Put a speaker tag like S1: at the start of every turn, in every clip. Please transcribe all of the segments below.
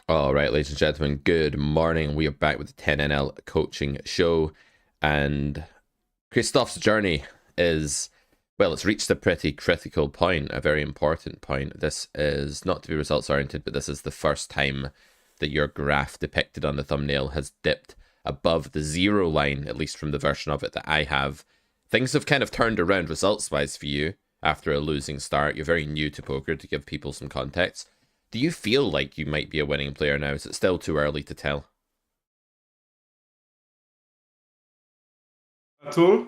S1: All right, ladies and gentlemen, good morning. We are back with the 10NL coaching show. And Kristoff's journey is, well, it's reached a pretty critical point, a very important point. This is not to be results oriented, but this is the first time that your graph depicted on the thumbnail has dipped above the 0 line, at least from the version of it that I have. Things have kind of turned around results wise for you after a losing start. You're very new to poker, to give people some context. Do you feel like you might be a winning player now? Is it still too early to tell?
S2: At all.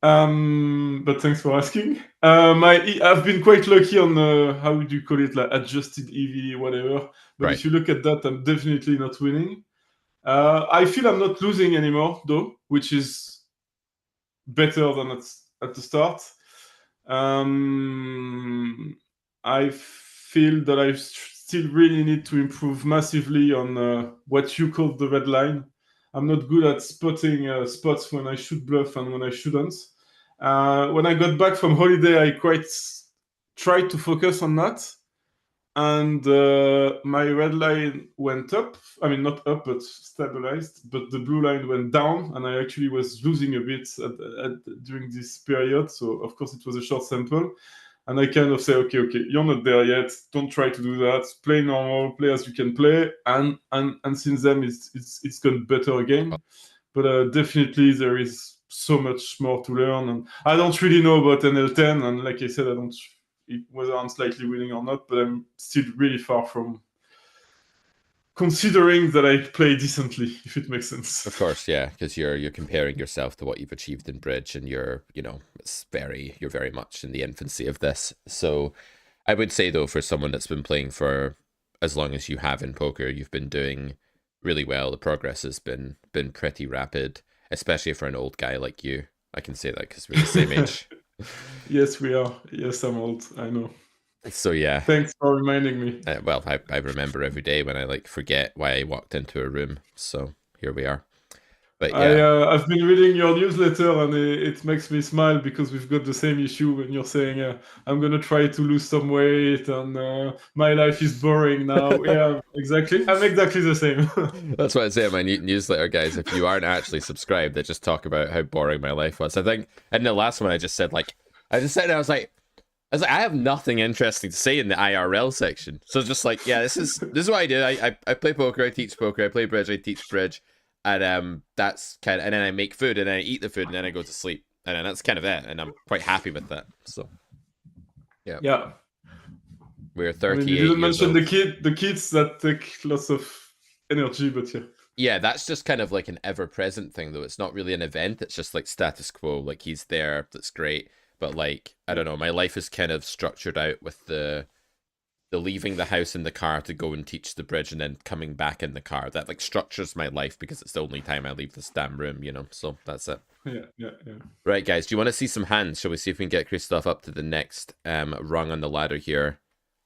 S2: But thanks for asking. I've been quite lucky on how would you call it, like adjusted EV, whatever. But
S1: Right.
S2: if you look at that, I'm definitely not winning. I feel I'm not losing anymore, though, which is better than at the start. I feel that I still really need to improve massively on what you call the red line. I'm not good at spotting spots when I should bluff and when I shouldn't. When I got back from holiday, I quite tried to focus on that. And my red line went up. I mean, not up, but stabilized. But the blue line went down, and I actually was losing a bit during this period. So, of course, it was a short sample. And I kind of say, okay, you're not there yet. Don't try to do that. Play normal, play as you can play. And since then, it's gone better again. But definitely, there is so much more to learn. And I don't really know about NL10. And like I said, I don't whether I'm slightly winning or not, but I'm still really far from considering that I play decently, if it makes sense.
S1: Of course, yeah, because you're comparing yourself to what you've achieved in bridge, and you're very much in the infancy of this. So, I would say though, for someone that's been playing for as long as you have in poker, you've been doing really well. The progress has been pretty rapid, especially for an old guy like you. I can say that because we're the same age.
S2: Yes, we are. Yes, I'm old. I know.
S1: So yeah,
S2: Thanks for reminding me.
S1: well, I remember every day when I like forget why I walked into a room. So here we are. But yeah,
S2: I've been reading your newsletter and it makes me smile because we've got the same issue when you're saying I'm gonna try to lose some weight and my life is boring now. Yeah, exactly. I'm exactly the same.
S1: that's what I say in my newsletter, guys. If you aren't actually subscribed, I just talk about how boring my life was. I think in the last one, I just said like, I just said I was like, I have nothing interesting to say in the IRL section. So just like, yeah, this is what I do. I play poker, I teach poker, I play bridge, I teach bridge, and that's kind of, and then I make food, and then I eat the food, and then I go to sleep, and then that's kind of it, and I'm quite happy with that. So yeah,
S2: Yeah.
S1: we're
S2: I mean, you
S1: 38
S2: didn't
S1: years
S2: mention
S1: old.
S2: the kids that take lots of energy, but yeah.
S1: Yeah, that's just kind of like an ever-present thing, though. It's not really an event. It's just like status quo. Like he's there, that's great. But like, I don't know, my life is kind of structured out with the leaving the house in the car to go and teach the bridge and then coming back in the car. That like structures my life because it's the only time I leave this damn room, you know. So that's it.
S2: Yeah.
S1: Right, guys. Do you want to see some hands? Shall we see if we can get Christoph up to the next rung on the ladder here?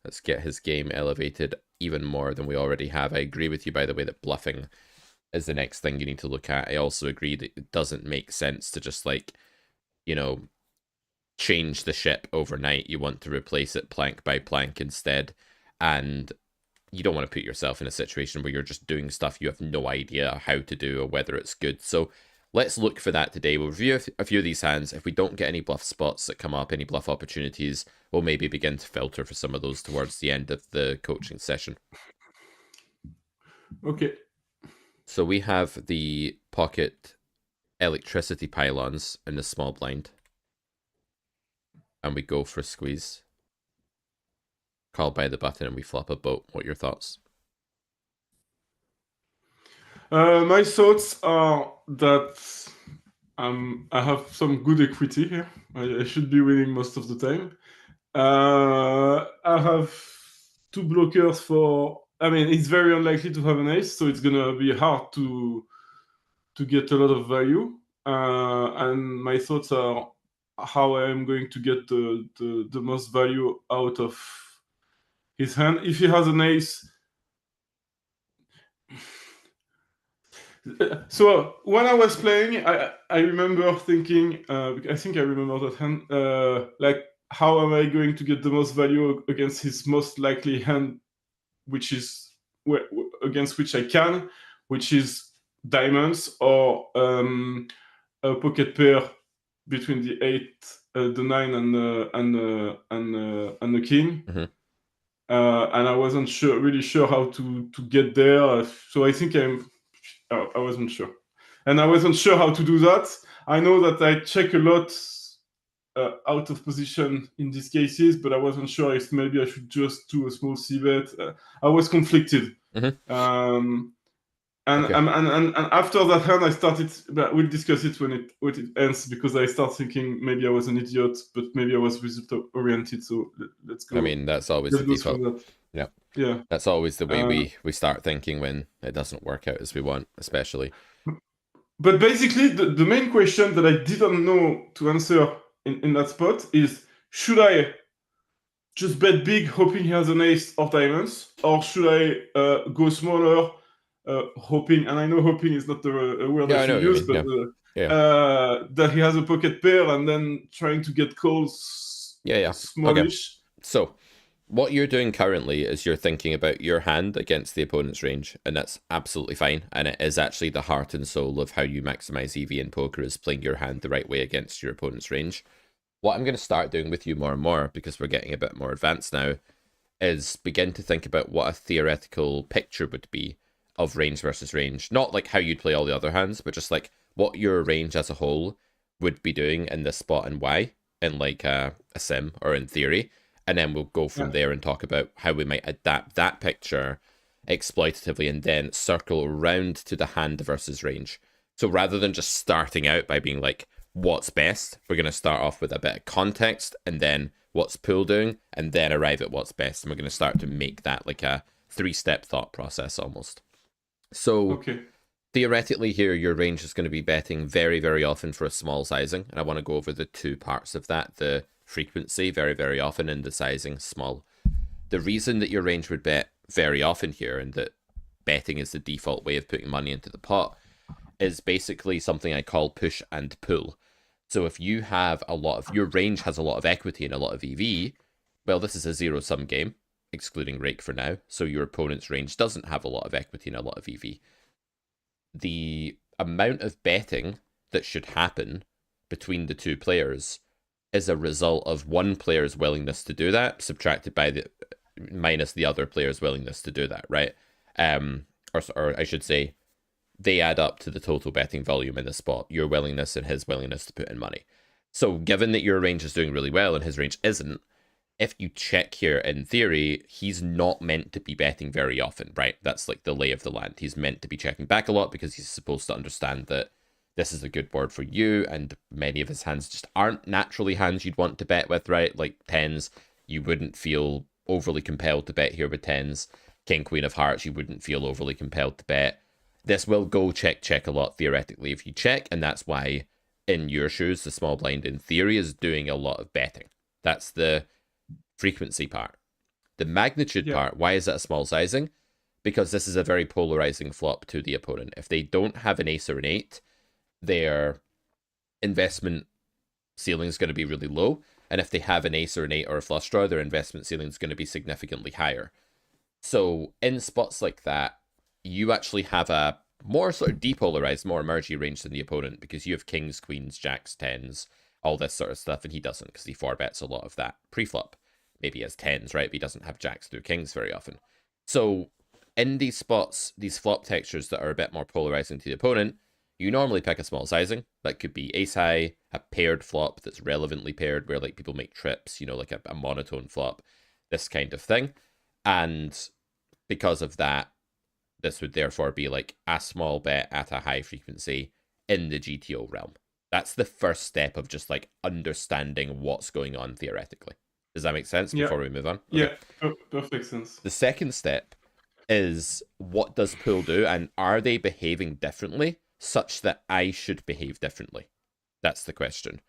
S1: Let's get his game elevated even more than we already have. I agree with you, by the way, that bluffing is the next thing you need to look at. I also agree that it doesn't make sense to just like, you know, change the ship overnight. You want to replace it plank by plank instead. And you don't want to put yourself in a situation where you're just doing stuff you have no idea how to do or whether it's good. So let's look for that today. We'll review a few of these hands. If we don't get any bluff spots that come up, any bluff opportunities, we'll maybe begin to filter for some of those towards the end of the coaching session.
S2: Okay.
S1: So we have the pocket electricity pylons in the small blind. And we go for a squeeze. Call by the button and we flop a boat. What are your thoughts?
S2: My thoughts are that I have some good equity here. I should be winning most of the time. I have two blockers for. I mean, it's very unlikely to have an ace, so it's gonna be hard to get a lot of value. And my thoughts are how I am going to get the most value out of his hand. If he has an ace, so when I was playing, I remember thinking, I think I remember that hand, like how am I going to get the most value against his most likely hand, which is against which I can, which is diamonds or a pocket pair between the 8, the 9, and the king.
S1: Mm-hmm.
S2: And I wasn't really sure how to get there. So I think I wasn't sure. And I wasn't sure how to do that. I know that I check a lot out of position in these cases, but I wasn't sure if maybe I should just do a small c-bet. I was conflicted.
S1: Mm-hmm.
S2: And,
S1: Okay.
S2: and after that hand, I started. But we'll discuss it when it ends, because I start thinking maybe I was an idiot, but maybe I was result oriented. So let's go.
S1: I mean, that's always
S2: Let's
S1: the
S2: go
S1: default.
S2: through that.
S1: Yeah.
S2: Yeah.
S1: That's always the way we start thinking when it doesn't work out as we want, especially.
S2: But basically, the main question that I didn't know to answer in that spot is, should I just bet big hoping he has an ace of diamonds, or should I go smaller hoping, and I know hoping is not a word
S1: Yeah,
S2: I
S1: I know
S2: should
S1: what you
S2: use,
S1: mean.
S2: but
S1: Yeah.
S2: that he has a pocket pair and then trying to get calls
S1: Yeah.
S2: smallish.
S1: Okay. So what you're doing currently is you're thinking about your hand against the opponent's range, and that's absolutely fine. And it is actually the heart and soul of how you maximize EV in poker, is playing your hand the right way against your opponent's range. What I'm going to start doing with you more and more, because we're getting a bit more advanced now, is begin to think about what a theoretical picture would be of range versus range. Not like how you'd play all the other hands, but just like what your range as a whole would be doing in this spot and why, in like a sim or in theory. And then we'll go from there and talk about how we might adapt that picture exploitatively and then circle around to the hand versus range. So rather than just starting out by being like, what's best, we're going to start off with a bit of context and then what's pool doing, and then arrive at what's best. And we're going to start to make that like a 3-step thought process almost. So theoretically here, your range is going to be betting very, very often for a small sizing. And I want to go over the two parts of that, the frequency very, very often and the sizing small. The reason that your range would bet very often here, and that betting is the default way of putting money into the pot, is basically something I call push and pull. So if you have a lot of, your range has a lot of equity and a lot of EV, well, this is a zero-sum game, excluding rake for now, so your opponent's range doesn't have a lot of equity and a lot of EV. The amount of betting that should happen between the two players is a result of one player's willingness to do that, subtracted by the minus the other player's willingness to do that, right? Or I should say, they add up to the total betting volume in the spot, your willingness and his willingness to put in money. So given that your range is doing really well and his range isn't, if you check here, in theory, he's not meant to be betting very often, right? That's like the lay of the land. He's meant to be checking back a lot because he's supposed to understand that this is a good board for you, and many of his hands just aren't naturally hands you'd want to bet with, right? Like tens, you wouldn't feel overly compelled to bet here with tens. King, queen of hearts, you wouldn't feel overly compelled to bet. This will go check a lot theoretically if you check, and that's why in your shoes the small blind in theory is doing a lot of betting. That's the frequency part. The magnitude part, why is that a small sizing? Because this is a very polarizing flop to the opponent. If they don't have an ace or an 8, their investment ceiling is going to be really low, and if they have an ace or an 8 or a flush draw, their investment ceiling is going to be significantly higher. So in spots like that, you actually have a more sort of depolarized, more emergy range than the opponent, because you have kings, queens, jacks, tens, all this sort of stuff, and he doesn't, because he 4-bets a lot of that pre-flop. Maybe he has tens, right? But he doesn't have jacks through kings very often. So in these spots, these flop textures that are a bit more polarizing to the opponent, you normally pick a small sizing. That could be ace high, a paired flop that's relevantly paired, where like people make trips, you know, like a monotone flop, this kind of thing. And because of that, this would therefore be like a small bet at a high frequency in the GTO realm. That's the first step of just like understanding what's going on theoretically. Does that make sense before we move on?
S2: Okay. Yeah, perfect sense.
S1: The second step is, what does pool do, and are they behaving differently such that I should behave differently? That's the question.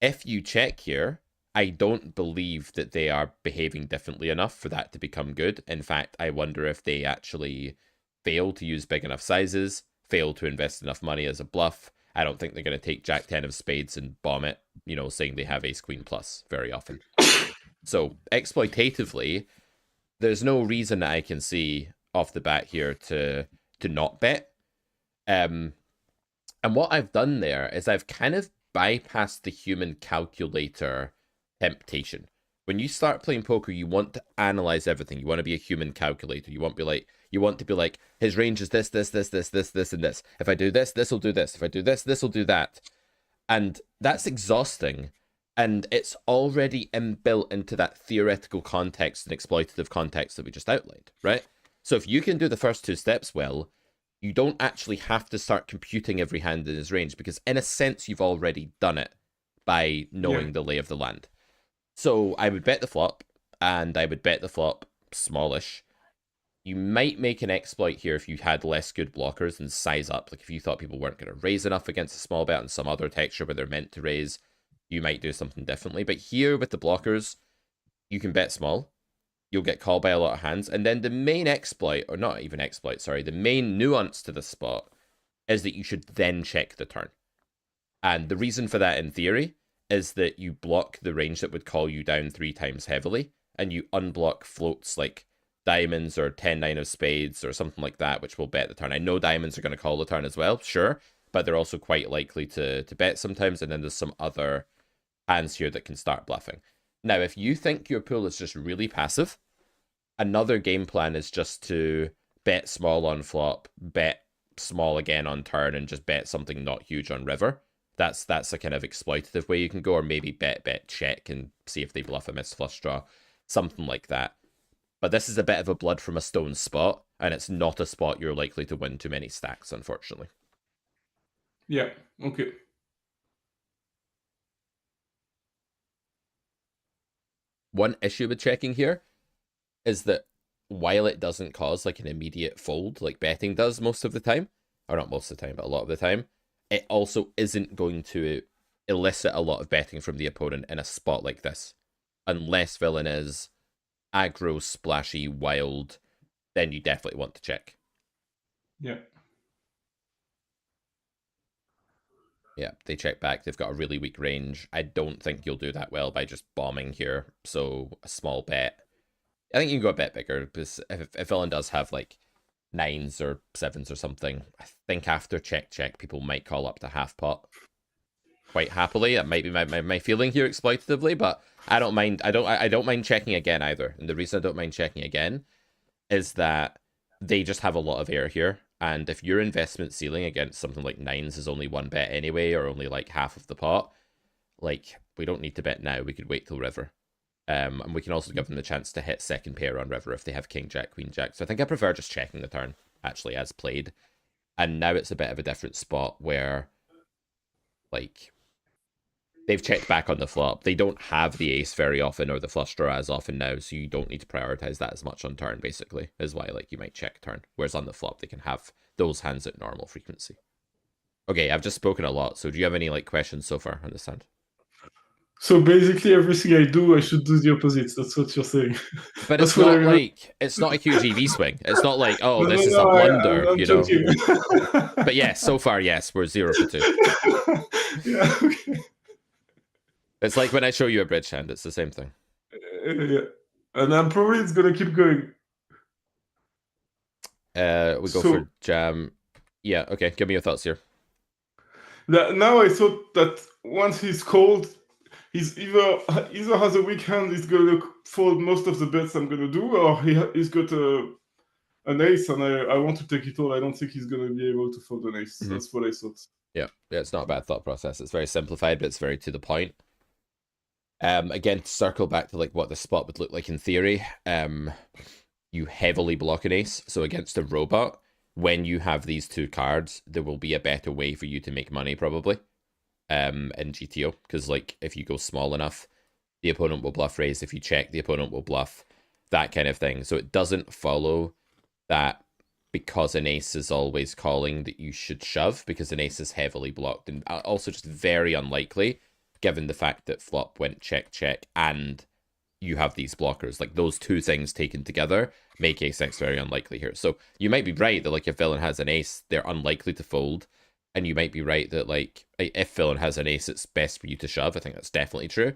S1: If you check here, I don't believe that they are behaving differently enough for that to become good. In fact, I wonder if they actually fail to use big enough sizes, fail to invest enough money as a bluff. I don't think they're going to take Jack 10 of spades and bomb it, you know, saying they have ace queen plus very often. So exploitatively, there's no reason that I can see off the bat here to not bet. And what I've done there is I've kind of bypassed the human calculator temptation. When you start playing poker, you want to analyze everything. You want to be a human calculator. You want to be like, his range is this, this, this, this, this, this, and this. If I do this, this will do this. If I do this, this will do that. And that's exhausting. And it's already inbuilt into that theoretical context and exploitative context that we just outlined, right? So if you can do the first two steps well, you don't actually have to start computing every hand in his range, because in a sense, you've already done it by knowing the lay of the land. So I would bet the flop, and I would bet the flop smallish. You might make an exploit here if you had less good blockers and size up. Like if you thought people weren't going to raise enough against a small bet on some other texture where they're meant to raise, you might do something differently. But here with the blockers, you can bet small. You'll get called by a lot of hands. And then the main exploit, or not even exploit, sorry, the main nuance to this spot is that you should then check the turn. And the reason for that in theory is that you block the range that would call you down 3 times heavily, and you unblock floats like diamonds or 10-9 of spades or something like that, which will bet the turn. I know diamonds are going to call the turn as well, sure, but they're also quite likely to bet sometimes, and then there's some other hands here that can start bluffing. Now, if you think your pool is just really passive, another game plan is just to bet small on flop, bet small again on turn, and just bet something not huge on river. That's a kind of exploitative way you can go, or maybe bet, check, and see if they bluff a missed flush draw. Something like that. But this is a bit of a blood from a stone spot, and it's not a spot you're likely to win too many stacks, unfortunately.
S2: Yeah, okay.
S1: One issue with checking here is that while it doesn't cause like an immediate fold like betting does most of the time, or not most of the time, but a lot of the time, it also isn't going to elicit a lot of betting from the opponent in a spot like this. Unless villain is aggro, splashy, wild, then you definitely want to check.
S2: Yeah.
S1: Yeah, they check back. They've got a really weak range. I don't think you'll do that well by just bombing here. So a small bet. I think you can go a bit bigger, because if villain does have like 9s or 7s or something, I think after check, people might call up to half pot quite happily. That might be my feeling here exploitatively, but I don't mind. I don't mind checking again either. And the reason I don't mind checking again is that they just have a lot of air here. And if your investment ceiling against something like 9s is only 1 bet anyway, or only like half of the pot, like we don't need to bet now. We could wait till river. And we can also give them the chance to hit second pair on river if they have king jack, queen jack. So I think I prefer just checking the turn, actually, as played. And now it's a bit of a different spot where, like, they've checked back on the flop. They don't have the ace very often, or the flush draw as often now, so you don't need to prioritize that as much on turn, basically, is why, like, you might check turn. Whereas on the flop, they can have those hands at normal frequency. Okay, I've just spoken a lot, so do you have any, like, questions so far on this hand?
S2: So basically, everything I do, I should do the opposite. That's what you're saying.
S1: But it's not like, it's not a huge EV swing. It's not like, oh, this is a blunder,
S2: I'm
S1: you know.
S2: joking.
S1: But yes, so far, yes, we're 0 for 2.
S2: Yeah, okay.
S1: It's like when I show you a bridge hand, it's the same thing.
S2: Yeah. And I'm probably it's gonna keep going.
S1: We go for jam. Yeah, okay, give me your thoughts here.
S2: Now I thought that once he's called, he's either has a weak hand, he's gonna fold most of the bets I'm gonna do, or he's got an ace, and I want to take it all. I don't think he's gonna be able to fold an ace. Mm-hmm. That's what I thought.
S1: Yeah, it's not a bad thought process. It's very simplified, but it's very to the point. Again, to circle back to like what the spot would look like in theory, you heavily block an ace. So against a robot, when you have these two cards, there will be a better way for you to make money probably. In GTO, because like if you go small enough, the opponent will bluff raise. If you check, the opponent will bluff, that kind of thing. So it doesn't follow that because an ace is always calling that you should shove, because an ace is heavily blocked, and also just very unlikely given the fact that flop went check and you have these blockers. Like those two things taken together make ace-x very unlikely here. So you might be right that like if villain has an ace, they're unlikely to fold. And you might be right that, like, if villain has an ace, it's best for you to shove. I think that's definitely true.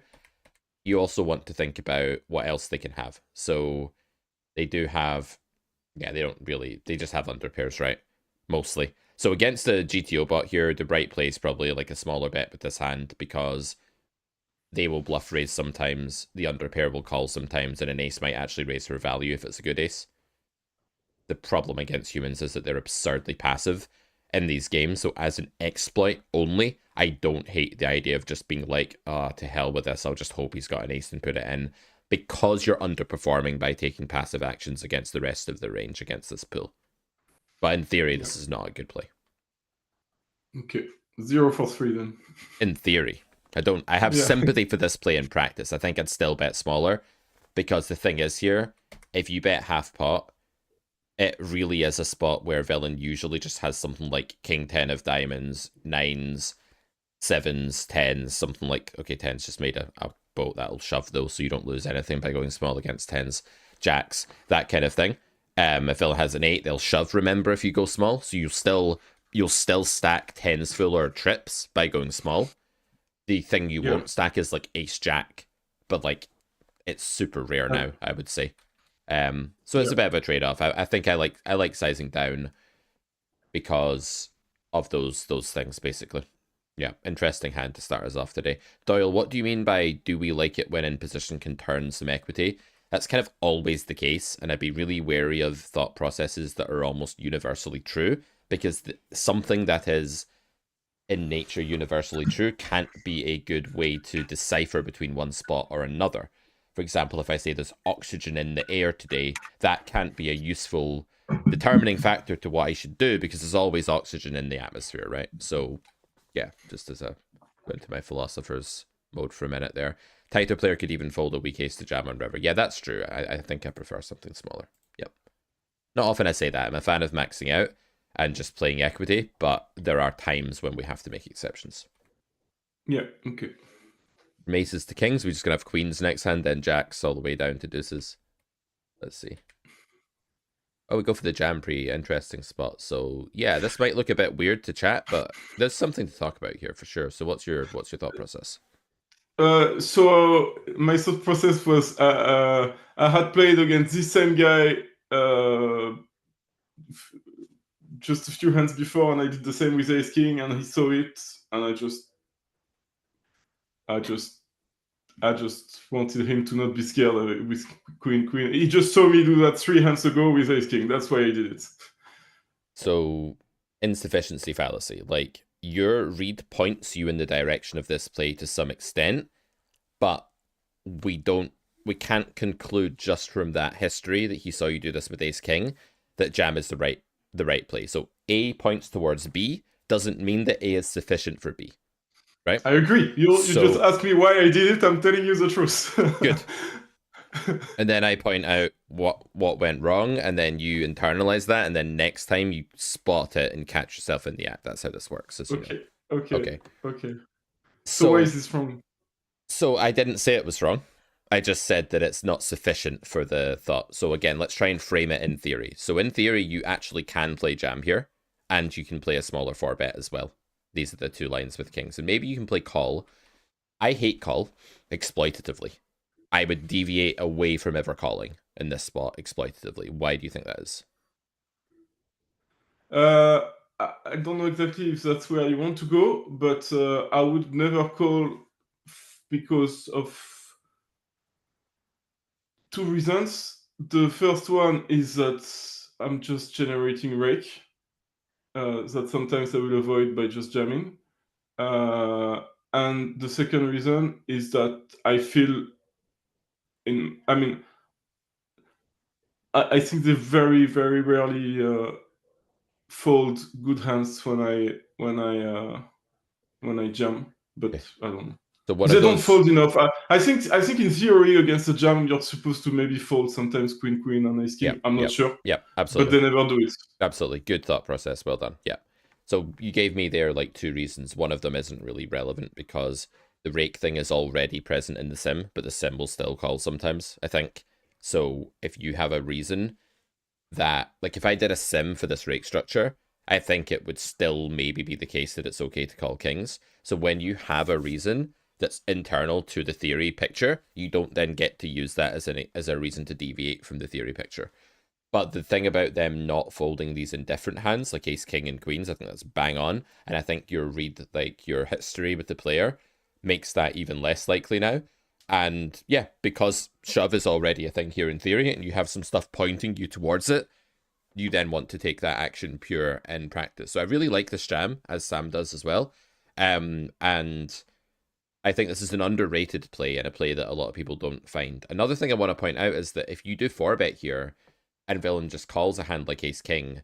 S1: You also want to think about what else they can have. So they do have Yeah, they don't really. They just have under pairs, right? Mostly. So against the GTO bot here, the right play is probably like a smaller bet with this hand because they will bluff raise sometimes, the under pair will call sometimes, and an ace might actually raise for value if it's a good ace. The problem against humans is that they're absurdly passive in these games. So as an exploit only, I don't hate the idea of just being like, to hell with this. I'll just hope he's got an ace and put it in. Because you're underperforming by taking passive actions against the rest of the range against this pool. But in theory, this is not a good play.
S2: Okay. 0 for 3 then.
S1: In theory. I have sympathy for this play in practice. I think I'd still bet smaller. Because the thing is here, if you bet half pot, it really is a spot where villain usually just has something like king 10 of diamonds, 9s, 7s, 10s, something like, okay, 10's just made a boat that'll shove those so you don't lose anything by going small against 10s, jacks, that kind of thing. If villain has an 8, they'll shove, remember, if you go small, so you'll still stack 10s full or trips by going small. The thing you won't stack is like ace jack, but like it's super rare now, I would say. So it's a bit of a trade-off. I think I like sizing down because of those things, basically. Yeah, interesting hand to start us off today. Doyle, what do you mean by do we like it when in position can turn some equity? That's kind of always the case, and I'd be really wary of thought processes that are almost universally true, because something that is in nature universally true can't be a good way to decipher between one spot or another. For example, if I say there's oxygen in the air today, that can't be a useful determining factor to what I should do because there's always oxygen in the atmosphere, right? So, yeah, just as a went to my philosopher's mode for a minute there. Tighter player could even fold a weak ace to jam on river. Yeah, that's true. I think I prefer something smaller. Yep. Not often I say that. I'm a fan of maxing out and just playing equity, but there are times when we have to make exceptions.
S2: Yeah, okay.
S1: From aces to kings, we're just going to have queens next hand, then jacks all the way down to deuces. Let's see. Oh, we go for the jam pre. Interesting spot. So, yeah, this might look a bit weird to chat, but there's something to talk about here for sure. So what's your thought process?
S2: So my thought process was I had played against this same guy just a few hands before, and I did the same with ace king, and he saw it, and I just wanted him to not be scared with queen. He just saw me do that 3 hands ago with ace king. That's why I did it.
S1: So, insufficiency fallacy. Like, your read points you in the direction of this play to some extent, but we can't conclude just from that history that he saw you do this with ace king that jam is the right play. So A points towards B doesn't mean that A is sufficient for B. Right?
S2: I agree. You just asked me why I did it. I'm telling you the truth.
S1: Good. And then I point out what went wrong, and then you internalize that, and then next time you spot it and catch yourself in the act. That's how this works.
S2: Okay. So why is this wrong?
S1: So I didn't say it was wrong. I just said that it's not sufficient for the thought. So again, let's try and frame it in theory. So in theory, you actually can play jam here, and you can play a smaller 4-bet as well. These are the 2 lines with kings. And maybe you can play call. I hate call exploitatively. I would deviate away from ever calling in this spot exploitatively. Why do you think that is?
S2: I don't know exactly if that's where you want to go, but I would never call because of 2 reasons. The first one is that I'm just generating rake that sometimes I will avoid by just jamming. And the second reason is that I feel I think they very, very rarely fold good hands when I jam, but I don't know. So they don't fold enough. I think in theory against a jam you're supposed to maybe fold sometimes queen and ace king. I'm not sure.
S1: Yeah, absolutely.
S2: But they never do it.
S1: Absolutely. Good thought process. Well done. Yeah. So you gave me there like 2 reasons. One of them isn't really relevant because the rake thing is already present in the sim, but the sim will still call sometimes, I think. So if you have a reason that, like if I did a sim for this rake structure, I think it would still maybe be the case that it's okay to call kings. So when you have a reason that's internal to the theory picture, you don't then get to use that as a reason to deviate from the theory picture. But the thing about them not folding these in different hands, like ace, king, and queens, I think that's bang on. And I think your read, like your history with the player, makes that even less likely now. And yeah, because shove is already a thing here in theory, and you have some stuff pointing you towards it, you then want to take that action pure in practice. So I really like this jam, as Sam does as well. And I think this is an underrated play and a play that a lot of people don't find. Another thing I want to point out is that if you do 4-bet here, and villain just calls a hand like ace king,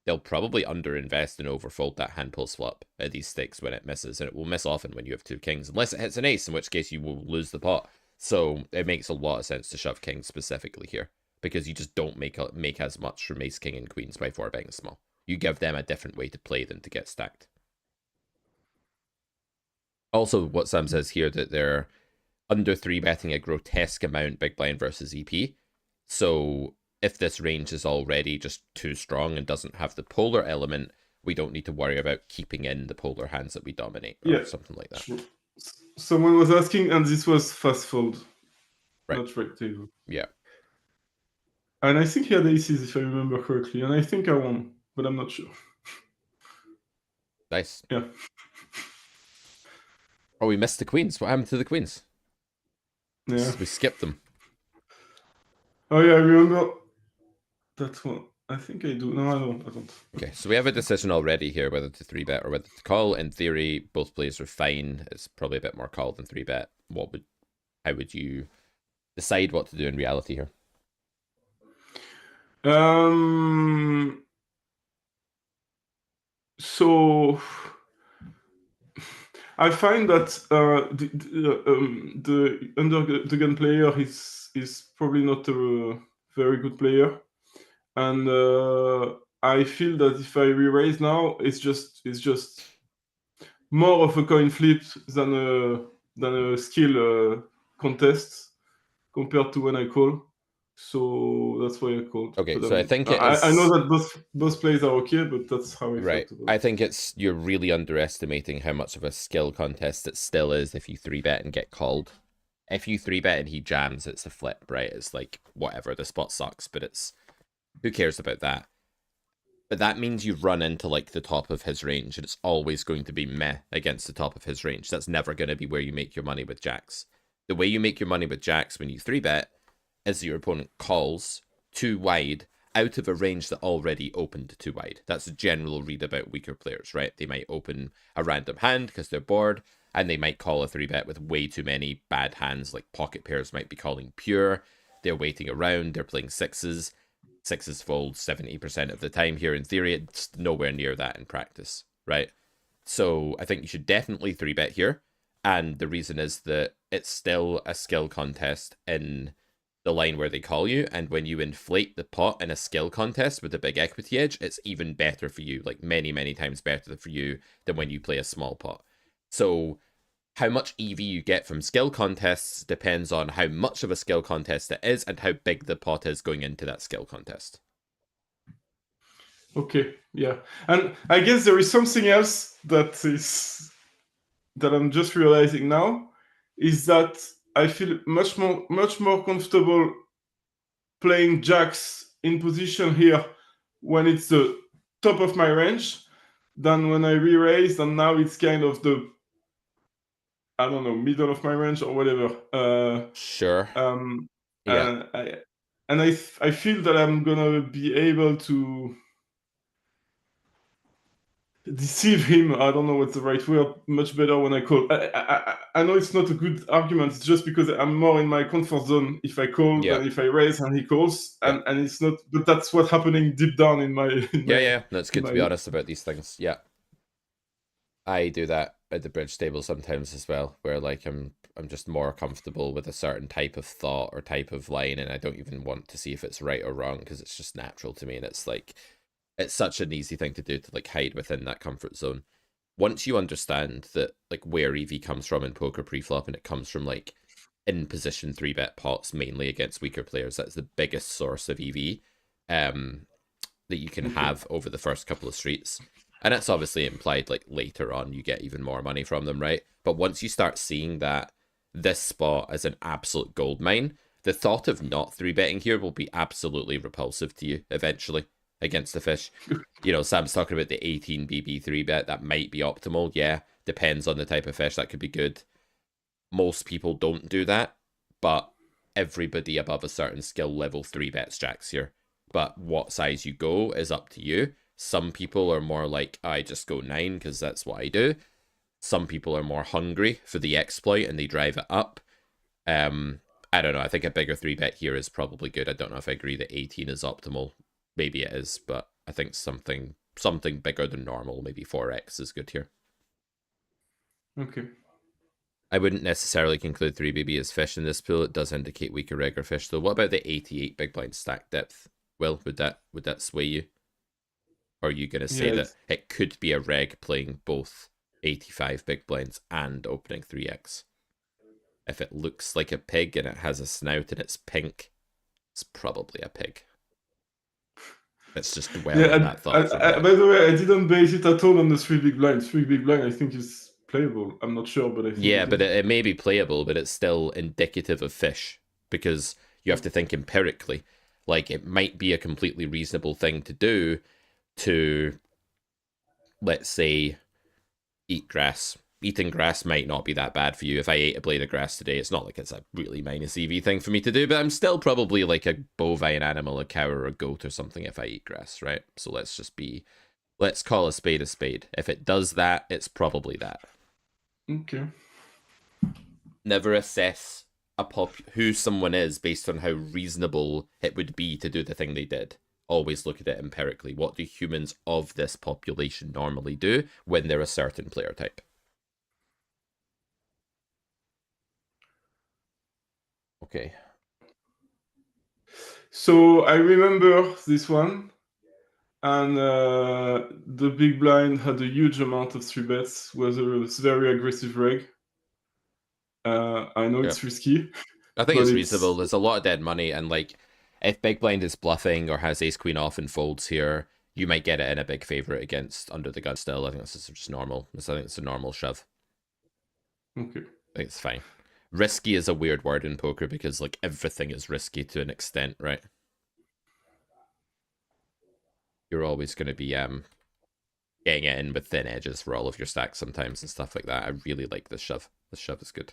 S1: they'll probably underinvest and overfold that hand pulls flop at these stakes when it misses, and it will miss often when you have 2 kings, unless it hits an ace, in which case you will lose the pot. So it makes a lot of sense to shove kings specifically here, because you just don't make as much from ace, king, and queens by 4-betting small. You give them a different way to play than to get stacked. Also, what Sam says here, that they're under 3-betting a grotesque amount big blind versus EP. So if this range is already just too strong and doesn't have the polar element, we don't need to worry about keeping in the polar hands that we dominate, or something like that.
S2: Someone was asking, and this was fast fold,
S1: right?
S2: Not right table.
S1: Yeah.
S2: And I think he had aces, if I remember correctly, and I think I won, but I'm not sure.
S1: Nice.
S2: Yeah.
S1: Oh, we missed the queens. What happened to the queens?
S2: Yeah.
S1: We skipped them.
S2: Oh yeah, I remember that one. I think I do. No, I don't.
S1: Okay, so we have a decision already here whether to 3-bet or whether to call. In theory, both plays are fine. It's probably a bit more call than 3-bet. How would you decide what to do in reality here?
S2: So I find that the under the gun player is probably not a very good player, and I feel that if I re-raise now, it's just more of a coin flip than a skill contest compared to when I call. So that's why I called.
S1: Okay,
S2: but,
S1: so I think it is...
S2: I know that both plays are okay, but that's how I felt about it.
S1: I think you're really underestimating how much of a skill contest it still is if you 3-bet and get called. If you 3-bet and he jams, it's a flip, right? It's like, whatever, the spot sucks, but it's... Who cares about that? But that means you've run into, like, the top of his range, and it's always going to be meh against the top of his range. That's never going to be where you make your money with jacks. The way you make your money with jacks when you 3-bet is your opponent calls too wide out of a range that already opened too wide. That's a general read about weaker players, right? They might open a random hand because they're bored, and they might call a 3-bet with way too many bad hands, like pocket pairs might be calling pure. They're waiting around, they're playing sixes. Sixes fold 70% of the time here in theory. It's nowhere near that in practice, right? So I think you should definitely 3-bet here. And the reason is that it's still a skill contest in the line where they call you, and when you inflate the pot in a skill contest with a big equity edge, it's even better for you, like many times better for you than when you play a small pot. So how much EV you get from skill contests depends on how much of a skill contest it is and how big the pot is going into that skill contest.
S2: Okay, yeah. And I guess there is something else that I'm just realizing now, is that I feel much more comfortable playing jacks in position here when it's the top of my range than when I re-raised, and now it's kind of the, I don't know, middle of my range or whatever.
S1: Sure.
S2: Yeah. I feel that I'm gonna be able to deceive him. I don't know what's the right word. Much better when I call. I know it's not a good argument. It's just because I'm more in my comfort zone if I call than if I raise and he calls, and it's not. But that's what's happening deep down in my.
S1: That's good to be honest about these things. Yeah, I do that at the bridge table sometimes as well, where like I'm just more comfortable with a certain type of thought or type of line, and I don't even want to see if it's right or wrong because it's just natural to me, and it's like. It's such an easy thing to do, to like hide within that comfort zone. Once you understand that like where EV comes from in poker pre-flop, and it comes from like in position 3-bet pots mainly against weaker players, that's the biggest source of EV that you can have over the first couple of streets. And that's obviously implied like later on you get even more money from them, right? But once you start seeing that this spot as an absolute gold mine, the thought of not 3-betting here will be absolutely repulsive to you eventually against the fish. You know, Sam's talking about the 18 BB 3-bet. That might be optimal. Yeah, depends on the type of fish. That could be good. Most people don't do that, but everybody above a certain skill level 3-bets jacks here. But what size you go is up to you. Some people are more like, I just go 9 because that's what I do. Some people are more hungry for the exploit and they drive it up. I don't know. I think a bigger 3-bet here is probably good. I don't know if I agree that 18 is optimal. Maybe it is, but I think something bigger than normal, maybe 4x is good here.
S2: Okay.
S1: I wouldn't necessarily conclude 3BB as fish in this pool. It does indicate weaker regular fish, though. What about the 88 big blind stack depth? Will, would that sway you? Or are you going to say that it could be a reg playing both 85 big blinds and opening 3x? If it looks like a pig and it has a snout and it's pink, it's probably a pig. Let's just dwell on that thought.
S2: By the way, I didn't base it at all on the 3 big blind. 3 big blind, I think, is playable. I'm not sure, but I think
S1: it may be playable, but it's still indicative of fish because you have to think empirically. Like, it might be a completely reasonable thing to do to, let's say, eat grass. Eating grass might not be that bad for you. If I ate a blade of grass today, it's not like it's a really minus EV thing for me to do, but I'm still probably like a bovine animal, a cow or a goat or something if I eat grass, right? So let's call a spade a spade. If it does that, it's probably that.
S2: Okay.
S1: Never assess who someone is based on how reasonable it would be to do the thing they did. Always look at it empirically. What do humans of this population normally do when they're a certain player type? Okay.
S2: So I remember this one, and the big blind had a huge amount of 3-bets, was a very aggressive reg. I know it's risky.
S1: I think it's reasonable. There's a lot of dead money, and like, if big blind is bluffing or has ace queen off and folds here, you might get it in a big favorite against under the gun still. I think this is just normal. I think it's a normal shove.
S2: Okay.
S1: I think it's fine. Risky is a weird word in poker because like everything is risky to an extent, right? You're always going to be getting it in with thin edges for all of your stacks sometimes and stuff like that. I really like this shove. This shove is good.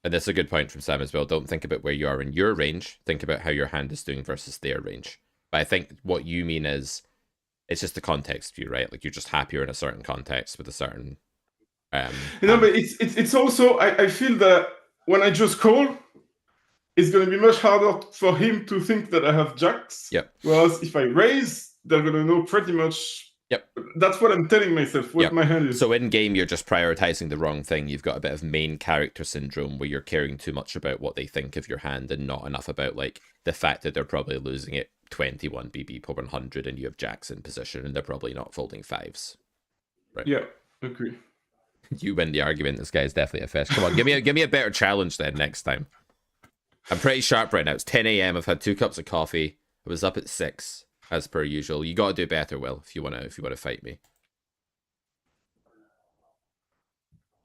S1: And that's a good point from Sam as well. Don't think about where you are in your range. Think about how your hand is doing versus their range. But I think what you mean is, it's just the context view, right? Like, you're just happier in a certain context with a certain...
S2: but it's also, I feel that when I just call, it's going to be much harder for him to think that I have jacks.
S1: Yep.
S2: Whereas if I raise, they're going to know pretty much...
S1: Yep.
S2: That's what I'm telling myself, what my hand is.
S1: So in game, you're just prioritizing the wrong thing. You've got a bit of main character syndrome where you're caring too much about what they think of your hand and not enough about like the fact that they're probably losing it 21 BB per 100 and you have jacks in position and they're probably not folding fives. Right?
S2: Yeah, agree.
S1: You win the argument. This guy's definitely a fish. Come on, give me a better challenge then next time. I'm pretty sharp right now. It's 10 a.m. I've had 2 cups of coffee. I was up at 6. As per usual. You gotta do better, Will, if you wanna fight me.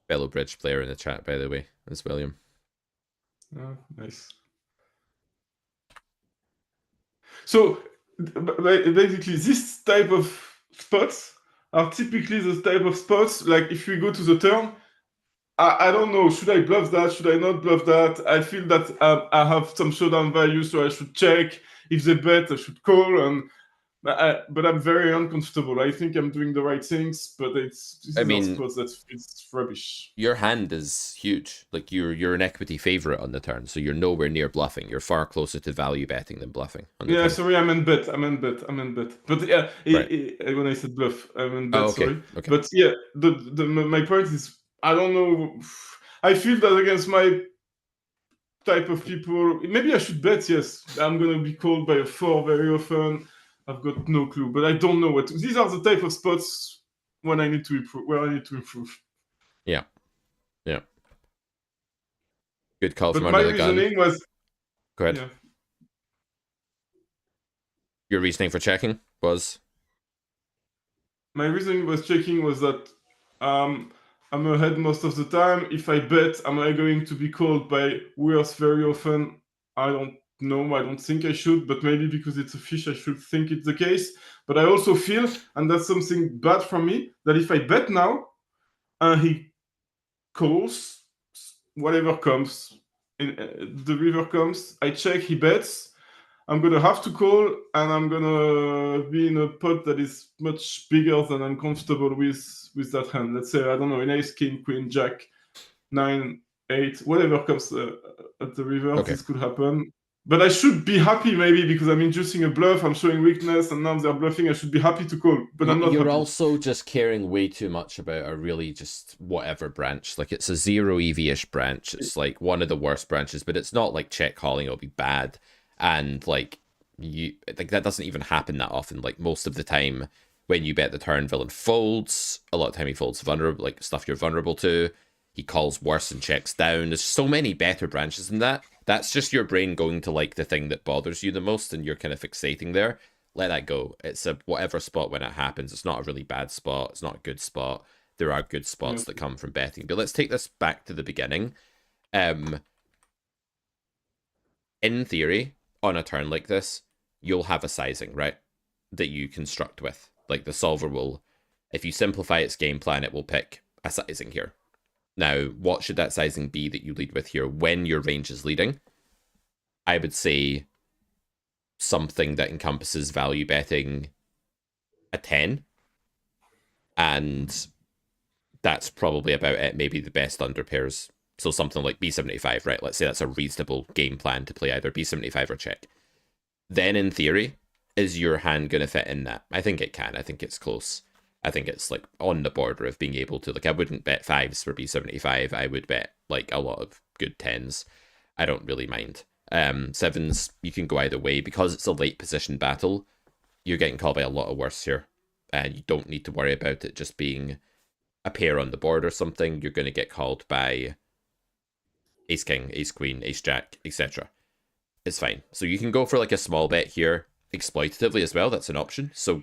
S1: Fellow bridge player in the chat, by the way, is William.
S2: Oh, nice. So basically, this type of spots are typically the type of spots, like if we go to the turn, I don't know, should I bluff that, should I not bluff that? I feel that I have some showdown value, so I should check. If they bet, I should call, but I'm very uncomfortable. I think I'm doing the right things, but it's rubbish.
S1: Your hand is huge. Like you're an equity favorite on the turn, so you're nowhere near bluffing. You're far closer to value betting than bluffing.
S2: Yeah, sorry, I meant bet. But yeah, when I said bluff, I meant bet. Sorry. Okay. But yeah, my point is, I don't know. I feel that against my type of people, maybe I should bet. Yes, I'm gonna be called by a 4 very often. I've got no clue, but I don't know what. These are the type of spots when I need to improve. Where I need to improve.
S1: Yeah. Good call from under the gun.
S2: My reasoning was.
S1: Go ahead. Yeah. Your reasoning for checking was.
S2: My reasoning was checking was that I'm ahead most of the time. If I bet, am I going to be called by worse very often? I don't know. I don't think I should, but maybe because it's a fish, I should think it's the case. But I also feel, and that's something bad from me, that if I bet now and he calls, whatever comes, the river comes, I check, he bets, I'm gonna have to call, and I'm gonna be in a pot that is much bigger than I'm comfortable with that hand. Let's say, I don't know, an ace, king, queen, jack, 9, 8, whatever comes at the river,
S1: Okay.
S2: this could happen. But I should be happy maybe because I'm inducing a bluff, I'm showing weakness, and now they're bluffing. I should be happy to call, but I'm not
S1: You're
S2: happy.
S1: also just caring way too much about a really just whatever branch. Like it's a 0 EV-ish branch. It's like one of the worst branches, but it's not like check calling, it'll be bad. And like you like that doesn't even happen that often. Like most of the time when you bet the turn, villain folds. A lot of time he folds vulnerable, like stuff you're vulnerable to. He calls worse and checks down. There's so many better branches than that. That's just your brain going to like the thing that bothers you the most, and you're kind of fixating there. Let that go. It's a whatever spot when it happens. It's not a really bad spot. It's not a good spot. There are good spots
S2: Yeah.
S1: that come from betting. But let's take this back to the beginning. In theory, on a turn like this, you'll have a sizing, right? That you construct with. Like the solver will, if you simplify its game plan, it will pick a sizing here. Now, what should that sizing be that you lead with here when your range is leading? I would say something that encompasses value betting a 10. And that's probably about it. Maybe the best under pairs. So something like B75, right? Let's say that's a reasonable game plan to play either B75 or check. Then in theory, is your hand going to fit in that? I think it can. I think it's close. I think it's like on the border of being able to, like, I wouldn't bet 5s for B75. I would bet like a lot of good 10s. I don't really mind. 7s, you can go either way. Because it's a late position battle, you're getting called by a lot of worse here. And you don't need to worry about it just being a pair on the board or something. You're going to get called by ace king, ace queen, ace jack, etc. It's fine. So you can go for like a small bet here exploitatively as well. That's an option. So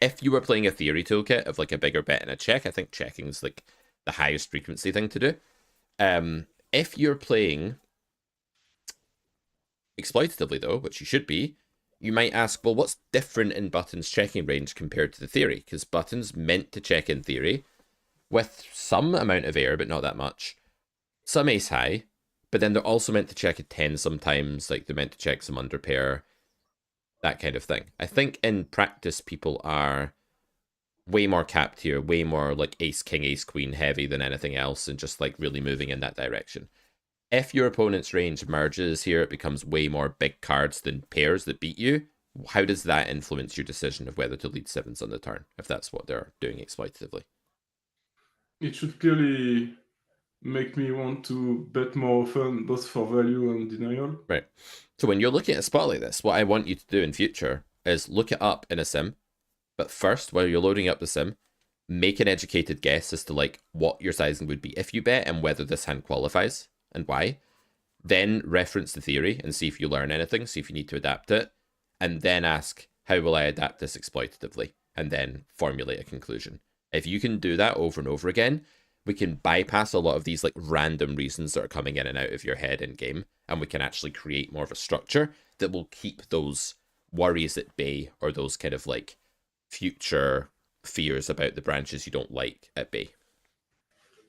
S1: if you were playing a theory toolkit of like a bigger bet and a check, I think checking is like the highest frequency thing to do. If you're playing exploitatively though, which you should be, you might ask, well, what's different in Button's checking range compared to the theory? Because Button's meant to check in theory with some amount of air, but not that much. Some ace high, but then they're also meant to check a 10 sometimes, like they're meant to check some under pair, that kind of thing. I think in practice, people are way more capped here, way more like ace king, ace queen heavy than anything else, and just like really moving in that direction. If your opponent's range merges here, it becomes way more big cards than pairs that beat you. How does that influence your decision of whether to lead 7s on the turn, if that's what they're doing exploitatively?
S2: It should clearly make me want to bet more often, both for value and denial.
S1: Right. So when you're looking at a spot like this, what I want you to do in future is look it up in a sim. But first, while you're loading up the sim, make an educated guess as to like what your sizing would be if you bet and whether this hand qualifies and why. Then reference the theory and see if you learn anything, see if you need to adapt it, and then ask, how will I adapt this exploitatively? And then formulate a conclusion. If you can do that over and over again, we can bypass a lot of these like random reasons that are coming in and out of your head in game, and we can actually create more of a structure that will keep those worries at bay, or those kind of like future fears about the branches you don't like at bay.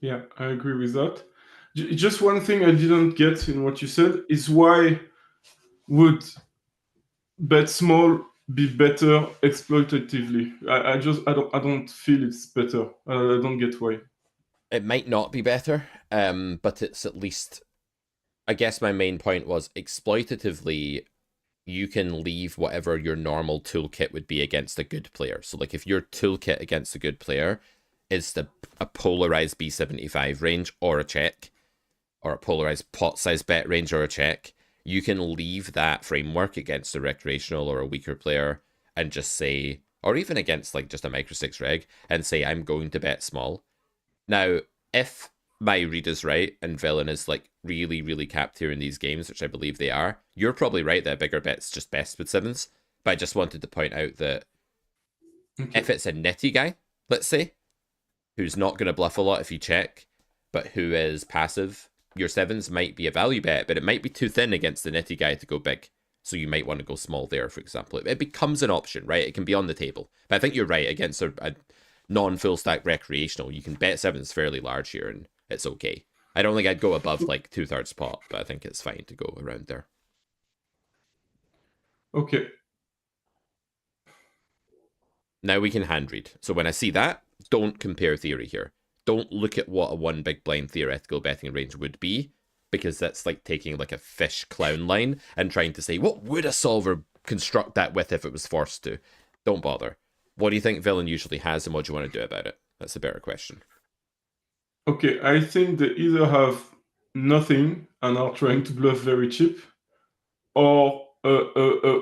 S2: Yeah, I agree with that. Just one thing I didn't get in what you said is why would bet small be better exploitatively? I don't feel it's better. I don't get why.
S1: It might not be better, but it's at least, I guess my main point was exploitatively, you can leave whatever your normal toolkit would be against a good player. So like if your toolkit against a good player is a polarized B75 range or a check, or a polarized pot size bet range or a check, you can leave that framework against a recreational or a weaker player and just say, or even against like just a micro 6 reg, and say, I'm going to bet small. Now, if my read is right and villain is like really, really capped here in these games, which I believe they are, you're probably right that a bigger bet's just best with 7s. But I just wanted to point out that
S2: Okay.
S1: if it's a nitty guy, let's say, who's not going to bluff a lot if you check, but who is passive, your sevens might be a value bet, but it might be too thin against the nitty guy to go big. So you might want to go small there, for example. It becomes an option, right? It can be on the table. But I think you're right. Against a non-full stack recreational, you can bet sevens fairly large here, and it's okay. I don't think I'd go above like 2/3 pot, but I think it's fine to go around there.
S2: Okay.
S1: Now we can hand read. So when I see that, don't compare theory here. Don't look at what a one big blind theoretical betting range would be, because that's like taking like a fish clown line and trying to say, what would a solver construct that with if it was forced to? Don't bother. What do you think villain usually has, and what do you want to do about it? That's a better question.
S2: Okay, I think they either have nothing and are trying to bluff very cheap, or a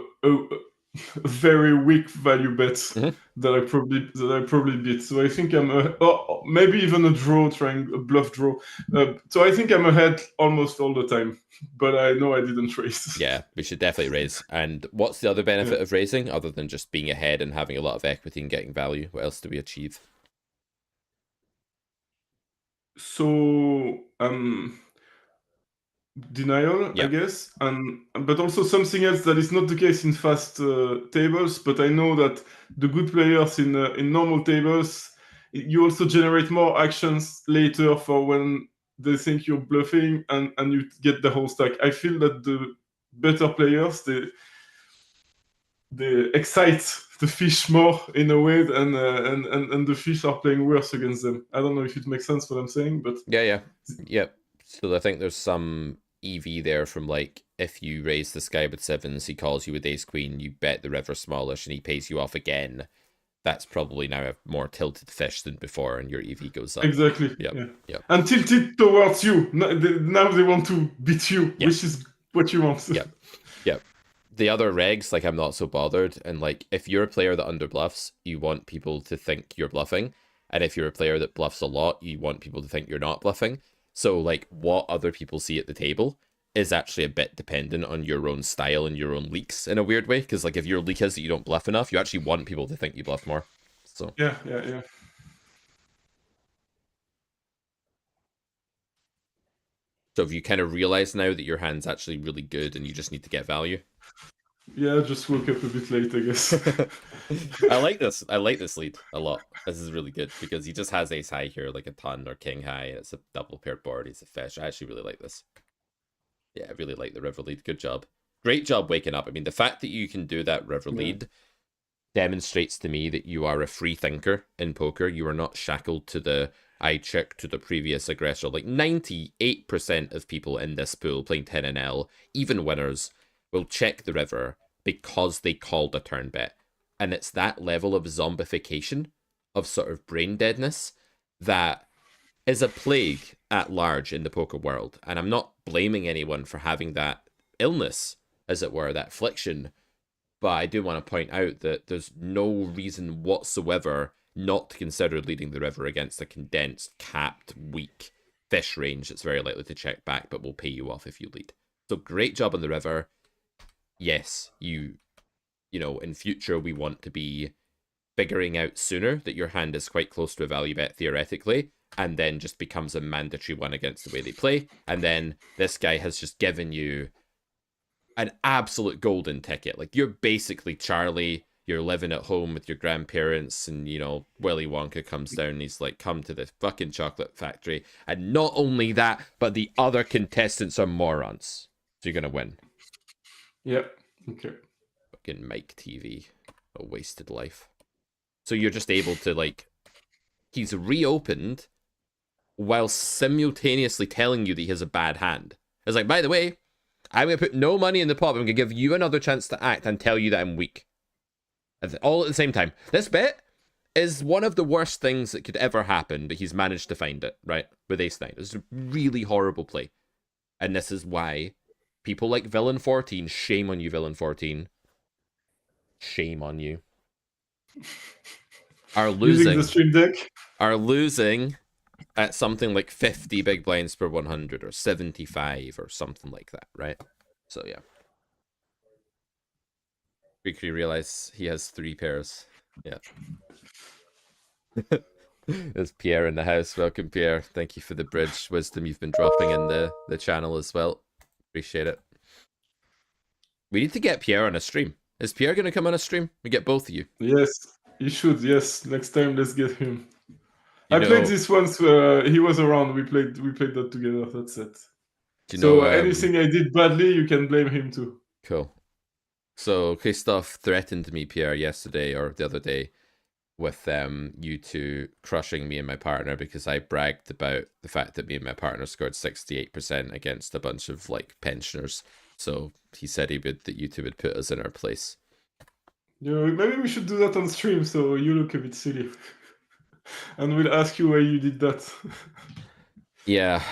S2: very weak value bet that I probably beat. So I think I'm or maybe even a draw, trying a bluff draw. So I think I'm ahead almost all the time, but I know I didn't raise.
S1: Yeah, we should definitely raise. And what's the other benefit of raising other than just being ahead and having a lot of equity and getting value? What else do we achieve?
S2: So denial, I guess, but also something else that is not the case in fast tables. But I know that the good players in normal tables, you also generate more actions later for when they think you're bluffing, and you get the whole stack. I feel that the better players, they excite the fish more in a way, and the fish are playing worse against them. I don't know if it makes sense what I'm saying, but
S1: yeah. So I think there's some EV there from like, if you raise this guy with sevens, he calls you with ace queen, you bet the river smallish, and he pays you off again. That's probably now a more tilted fish than before, and your EV goes up.
S2: Exactly.
S1: Yeah.
S2: And tilted towards you. Now they want to beat you, which is what you want.
S1: Yep. The other regs, like, I'm not so bothered. And like, if you're a player that underbluffs, you want people to think you're bluffing. And if you're a player that bluffs a lot, you want people to think you're not bluffing. So like, what other people see at the table is actually a bit dependent on your own style and your own leaks in a weird way. Because like, if your leak is that you don't bluff enough, you actually want people to think you bluff more. So
S2: yeah.
S1: So if you kind of realize now that your hand's actually really good and you just need to get value.
S2: Yeah, just woke up a bit late, I guess.
S1: I like this. I like this lead a lot. This is really good because he just has ace high here, like a ton, or king high, and it's a double paired board. He's a fish. I actually really like this. Yeah, I really like the river lead. Good job. Great job waking up. I mean, the fact that you can do that river lead demonstrates to me that you are a free thinker in poker. You are not shackled to the I check to the previous aggressor. Like 98% of people in this pool playing 10NL, even winners, will check the river because they called a turn bet. And it's that level of zombification, of sort of brain deadness, that is a plague at large in the poker world. And I'm not blaming anyone for having that illness, as it were, that affliction. But I do want to point out that there's no reason whatsoever not to consider leading the river against a condensed, capped, weak fish range that's very likely to check back, but will pay you off if you lead. So great job on the river. Yes, you know, in future we want to be figuring out sooner that your hand is quite close to a value bet theoretically, and then just becomes a mandatory one against the way they play. And then this guy has just given you an absolute golden ticket. Like, you're basically Charlie. You're living at home with your grandparents, and, you know, Willy Wonka comes down and he's like, come to the fucking chocolate factory. And not only that, but the other contestants are morons. So you're going to win.
S2: Yeah, okay.
S1: Fucking Mike TV. A wasted life. So you're just able to, like, he's reopened while simultaneously telling you that he has a bad hand. It's like, by the way, I'm going to put no money in the pot. I'm going to give you another chance to act and tell you that I'm weak. All at the same time. This bet is one of the worst things that could ever happen, but he's managed to find it, right? With ace-9. It's a really horrible play. And this is why people like Villain14, shame on you, Villain14. Shame on you. Are losing.
S2: Using the stream deck?
S1: Are losing at something like 50 big blinds per 100 or 75 or something like that, right? So yeah. Quickly realize he has 3 pairs. Yeah. There's Pierre in the house. Welcome, Pierre. Thank you for the bridge wisdom you've been dropping in the channel as well. Appreciate it. We need to get Pierre on a stream. Is Pierre going to come on a stream? We get both of you.
S2: Yes, he should. Yes, next time let's get him.
S1: You
S2: I played
S1: know,
S2: this once. He was around. We played that together. That's it.
S1: do you
S2: So
S1: know?
S2: anything I did badly, you can blame him too.
S1: Cool. So Kristoff threatened me, Pierre, yesterday or the other day with you two crushing me and my partner because I bragged about the fact that me and my partner scored 68% against a bunch of like pensioners. So he said that you two would put us in our place.
S2: Yeah, maybe we should do that on stream so you look a bit silly. And we'll ask you why you did that.
S1: Yeah.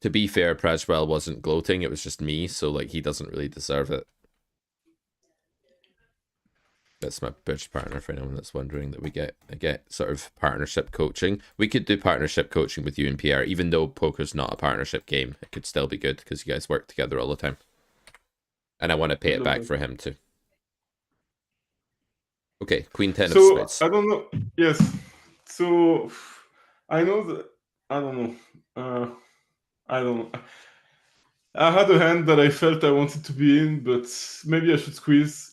S1: To be fair, Prajwell wasn't gloating, it was just me, so like he doesn't really deserve it. That's my bridge partner for anyone that's wondering that I get sort of partnership coaching. We could do partnership coaching with you and Pierre, even though poker's not a partnership game. It could still be good because you guys work together all the time. And I want to pay it back for him too. Okay, Queen 10 of spades.
S2: I don't know. Yes. So I know that I don't know. I don't know. I had a hand that I felt I wanted to be in, but maybe I should squeeze.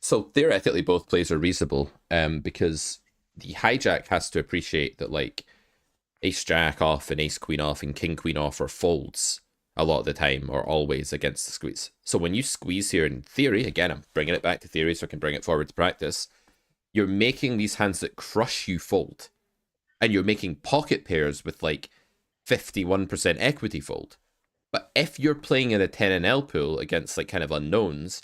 S1: So theoretically, both plays are reasonable, because the hijack has to appreciate that like ace jack off and ace queen off and king queen off are folds a lot of the time or always against the squeeze. So when you squeeze here in theory, again, I'm bringing it back to theory so I can bring it forward to practice, you're making these hands that crush you fold. And you're making pocket pairs with like 51% equity fold. But if you're playing in a 10NL pool against like kind of unknowns,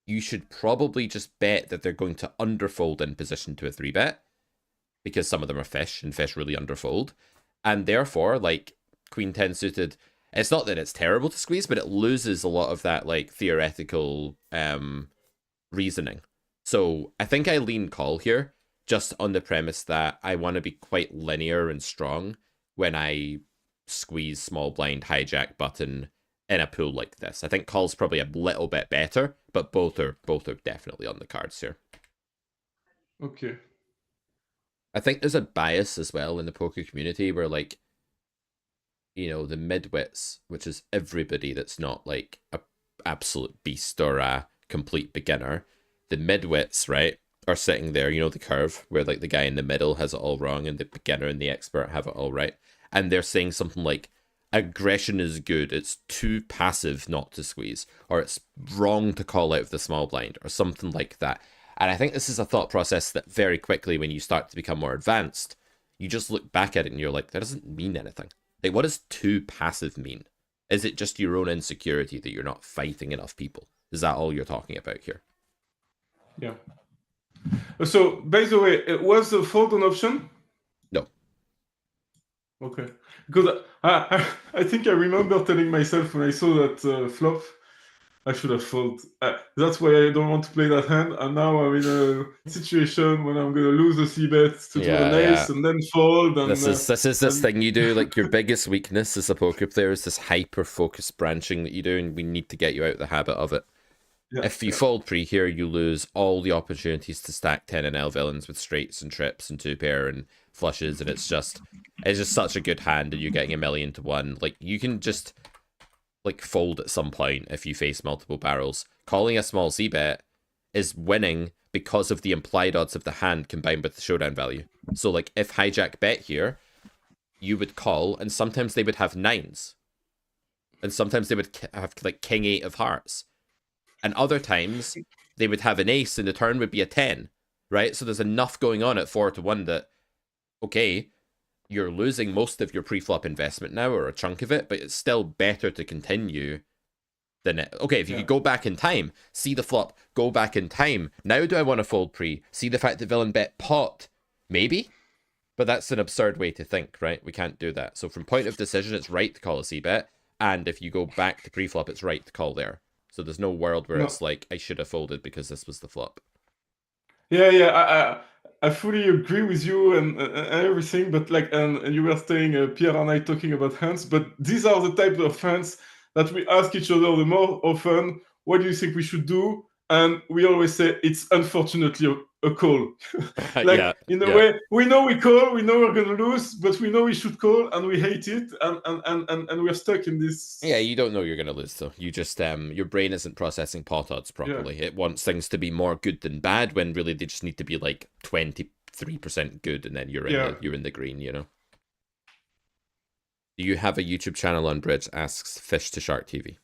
S1: you should probably just bet that they're going to underfold in position to a 3-bet because some of them are fish and fish really underfold. And therefore, like Queen 10 suited, it's not that it's terrible to squeeze, but it loses a lot of that like theoretical reasoning. So I think I lean call here, just on the premise that I want to be quite linear and strong when I squeeze small blind hijack button in a pool like this. I think call's probably a little bit better, but both are definitely on the cards here.
S2: Okay.
S1: I think there's a bias as well in the poker community where like, you know, the midwits, which is everybody that's not like a absolute beast or a complete beginner, the midwits, right, are sitting there, you know, the curve where like the guy in the middle has it all wrong and the beginner and the expert have it all right. And they're saying something like, aggression is good, it's too passive not to squeeze, or it's wrong to call out of the small blind, or something like that. And I think this is a thought process that very quickly, when you start to become more advanced, you just look back at it and you're like, that doesn't mean anything. Like, what does too passive mean? Is it just your own insecurity that you're not fighting enough people? Is that all you're talking about here?
S2: Yeah. So, by the way, was the fold an option?
S1: No.
S2: Okay. Because I think I remember telling myself when I saw that flop, I should have folded. That's why I don't want to play that hand. And now I'm in a situation when I'm going to lose a c-bet to do an ace and then fold. And,
S1: this is this thing you do. Like, your biggest weakness as a poker player is this hyper-focused branching that you do, and we need to get you out of the habit of it. Yeah, if you fold pre here, you lose all the opportunities to stack 10NL villains with straights and trips and 2-pair and flushes, and it's just such a good hand, and you're getting 1,000,000 to 1. Like, you can just like fold at some point if you face multiple barrels. Calling a small c-bet is winning because of the implied odds of the hand combined with the showdown value. So like if hijack bet here, you would call, and sometimes they would have 9s, and sometimes they would have like king 8 of hearts, and other times they would have an ace and the turn would be a 10, right? So there's enough going on at 4 to 1 that, okay, you're losing most of your pre-flop investment now, or a chunk of it, but it's still better to continue than it. Okay, if you could go back in time, see the flop, go back in time. Now do I want to fold pre? See the fact that villain bet pot? Maybe. But that's an absurd way to think, right? We can't do that. So from point of decision, it's right to call a c-bet. And if you go back to pre-flop, it's right to call there. So there's no world where it's like, I should have folded because this was the flop.
S2: Yeah, I fully agree with you and everything, but like, and you were saying, Pierre and I talking about hands, but these are the type of hands that we ask each other the more often, what do you think we should do? and we always say it's unfortunately a call. Like
S1: Yeah,
S2: in a
S1: yeah.
S2: way, we know we call, we know we're gonna lose, but we know we should call, and we hate it, and we're stuck in this.
S1: Yeah, you don't know you're gonna lose though. You just your brain isn't processing pot odds properly. It wants things to be more good than bad when really they just need to be like 23% good, and then you're in the green, you know. Do you have a YouTube channel on bridge? Asks Fish to Shark TV.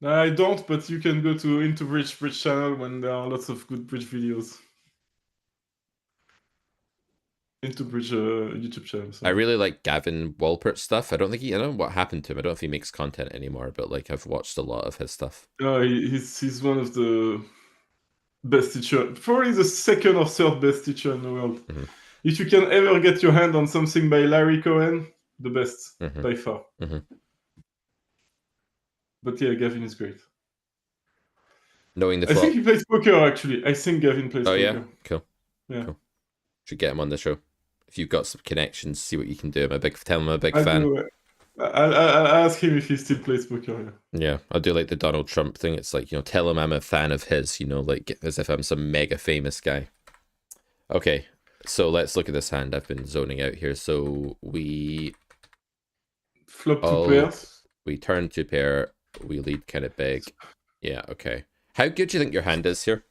S2: I don't, but you can go to Into Bridge channel when there are lots of good bridge videos. Into Bridge YouTube channel.
S1: I really like Gavin Walpert's stuff. I don't know what happened to him. I don't know if he makes content anymore, but like I've watched a lot of his stuff.
S2: He's one of the best teacher, probably the second or third best teacher in the world.
S1: Mm-hmm.
S2: If you can ever get your hand on something by Larry Cohen, the best by far. But yeah, Gavin is great.
S1: Knowing the
S2: I think he plays poker, actually. I think Gavin plays poker.
S1: Oh, yeah? Cool.
S2: Yeah.
S1: Cool. Should get him on the show. If you've got some connections, see what you can do. Tell him I'm a big
S2: I'll
S1: fan.
S2: I'll ask him if he still plays poker.
S1: Yeah, I'll do like the Donald Trump thing. It's like, tell him I'm a fan of his, like as if I'm some mega famous guy. Okay, so let's look at this hand. I've been zoning out here. So we...
S2: Flop 2 pairs.
S1: We turn 2 pair. We lead kind of big. Yeah, okay. How good do you think your hand is here?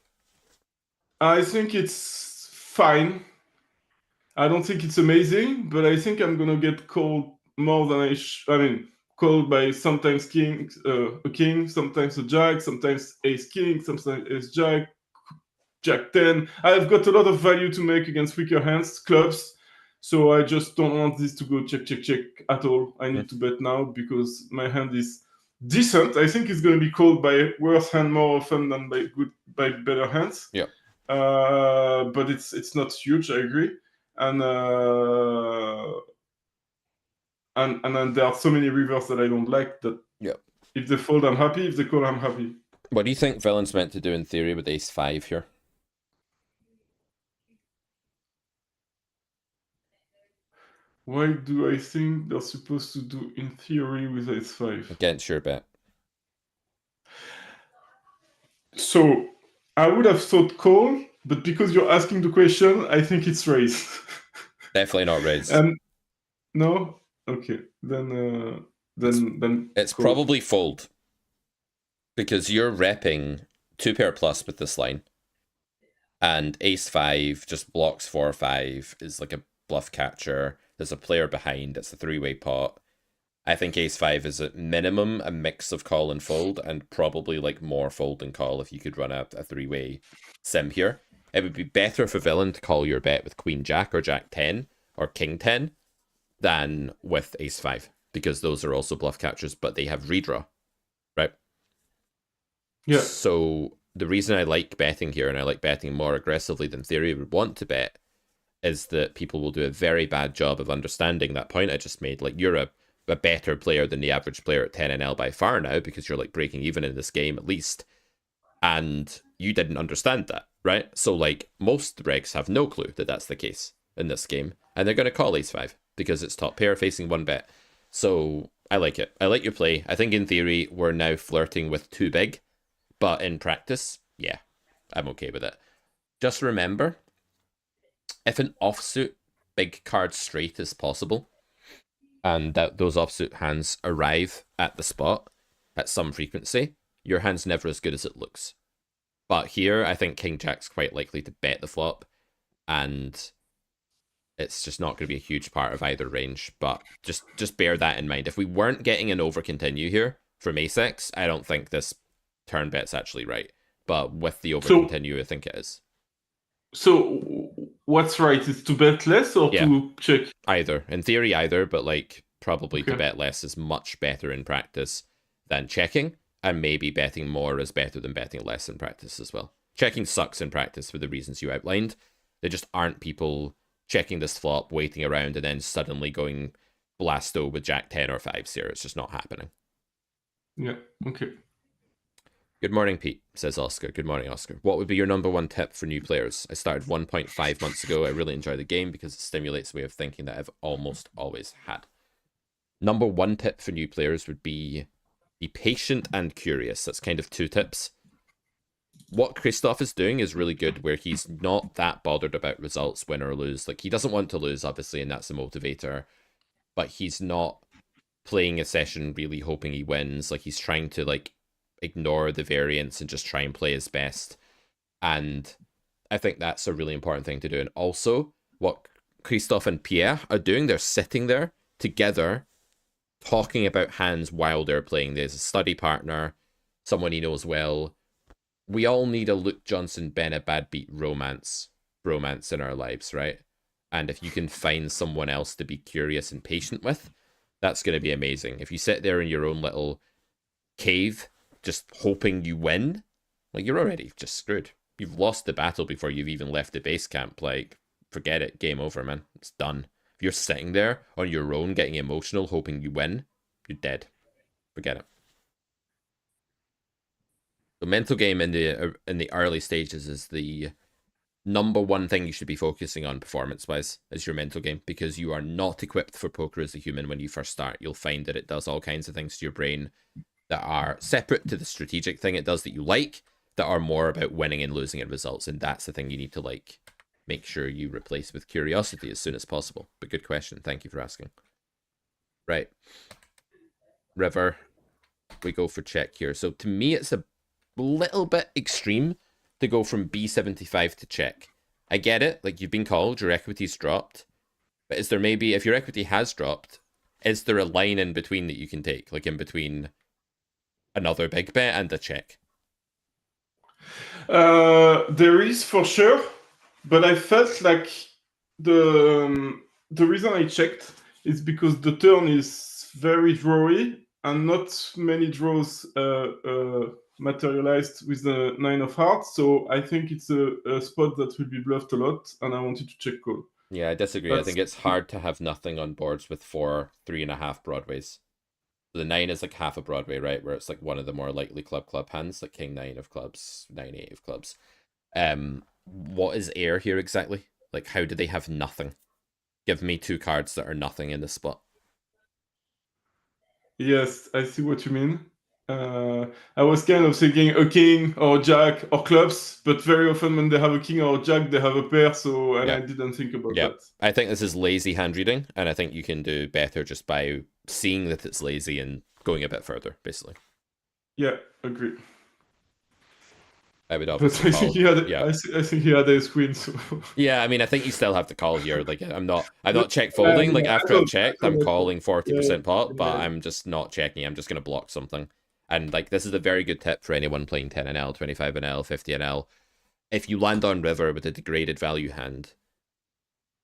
S1: I
S2: think it's fine. I don't think it's amazing, but I think I'm gonna get called more than called by sometimes a king, sometimes a jack, sometimes ace king, sometimes ace jack, jack 10. I've got a lot of value to make against weaker hands, clubs, so I just don't want this to go check, check, check at all. I need to bet now because my hand is decent. I think it's going to be called by worse hand more often than by better hands.
S1: Yeah.
S2: But it's not huge. I agree. And then there are so many rivers that I don't like that.
S1: Yeah.
S2: If they fold, I'm happy. If they call, I'm happy.
S1: What do you think villain's meant to do in theory with ace 5 here?
S2: What do I think they're supposed to do in theory with ace 5?
S1: Against your bet.
S2: So I would have thought call, but because you're asking the question, I think it's raise.
S1: Definitely not raise.
S2: No? Okay. Then
S1: it's call. Probably fold. Because you're repping 2 pair plus with this line. And ace 5 just blocks 4 or 5, is like a bluff catcher. There's a player behind, it's a 3-way pot. I think ace 5 is at minimum a mix of call and fold, and probably like more fold and call if you could run a 3-way sim here. It would be better for villain to call your bet with queen jack or jack 10 or king 10 than with ace 5, because those are also bluff catchers, but they have redraw, right?
S2: Yeah.
S1: So the reason I like betting here, and I like betting more aggressively than theory would want to bet, is that people will do a very bad job of understanding that point I just made. Like, you're a better player than the average player at 10NL by far now, because you're like breaking even in this game at least, and you didn't understand that, right? So like most regs have no clue that that's the case in this game, and they're going to call ace 5 because it's top pair facing 1 bet. So I like it. I like your play. I think in theory we're now flirting with too big, but in practice, yeah, I'm okay with it. Just remember, if an offsuit big card straight is possible, and that those offsuit hands arrive at the spot at some frequency, your hand's never as good as it looks. But here, I think king jack's quite likely to bet the flop, and it's just not going to be a huge part of either range. But just bear that in mind. If we weren't getting an over continue here from ace-x, I don't think this turn bet's actually right. But with the over continue, I think it is.
S2: So what's right? Is to bet less or to check?
S1: Either. In theory, either, but like probably to bet less is much better in practice than checking, and maybe betting more is better than betting less in practice as well. Checking sucks in practice for the reasons you outlined. There just aren't people checking this flop, waiting around, and then suddenly going blasto with jack 10 or 5s here. It's just not happening.
S2: Yeah, okay.
S1: Good morning, Pete, says Oscar. Good morning, Oscar. What would be your number 1 tip for new players? I started 1.5 months ago. I really enjoy the game because it stimulates a way of thinking that I've almost always had. Number 1 tip for new players would be patient and curious. That's kind of 2 tips. what Kristoff is doing is really good, where he's not that bothered about results, win or lose. Like, he doesn't want to lose, obviously, and that's a motivator, but he's not playing a session really hoping he wins. Like, he's trying to, like, ignore the variance and just try and play his best. And I think that's a really important thing to do. And also, what Christophe and Pierre are doing, they're sitting there together talking about hands while they're playing. There's a study partner, someone he knows well. We all need a Luke Johnson, Ben a bad beat romance in our lives, right? And if you can find someone else to be curious and patient with, that's going to be amazing. If you sit there in your own little cave, just hoping you win, like, you're already just screwed. You've lost the battle before you've even left the base camp. Like, forget it. Game over, man. It's done. If you're sitting there on your own, getting emotional, hoping you win, you're dead. Forget it. The mental game in the early stages is the number one thing you should be focusing on performance-wise, is your mental game, because you are not equipped for poker as a human when you first start. You'll find that it does all kinds of things to your brain that are separate to the strategic thing it does that you like, that are more about winning and losing at results, and that's the thing you need to, like, make sure you replace with curiosity as soon as possible. But good question. Thank you for asking. Right. River. We go for check here. So to me, it's a little bit extreme to go from B75 to check. I get it. Like, you've been called, your equity's dropped. But is there maybe, if your equity has dropped, is there a line in between that you can take? Like, in between another big bet and a check?
S2: There is, for sure, but I felt like the reason I checked is because the turn is very drawy and not many draws materialized with the 9 of hearts. So I think it's a spot that will be bluffed a lot, and I wanted to check call.
S1: Yeah, I disagree. I think it's hard to have nothing on boards with 3.5 broadways. The 9 is like half a Broadway, right? Where it's like one of the more likely club hands, like King 9 of clubs, 9-8 of clubs. What is air here exactly? Like, how do they have nothing? Give me 2 cards that are nothing in this spot.
S2: Yes, I see what you mean. I was kind of thinking a king or jack or clubs, but very often when they have a king or a jack, they have a pair. So, and I didn't think about that.
S1: I think this is lazy hand reading, and I think you can do better just by seeing that it's lazy and going a bit further, basically.
S2: Yeah, agree.
S1: I would obviously call.
S2: I think he had ace queen. So.
S1: Yeah, I mean, I think you still have to call here. Like, I'm not check folding. Like, after I've checked, I'm calling 40% pot, but I'm just not checking. I'm just gonna block something. And, like, this is a very good tip for anyone playing 10NL, 25NL, 50NL. If you land on river with a degraded value hand,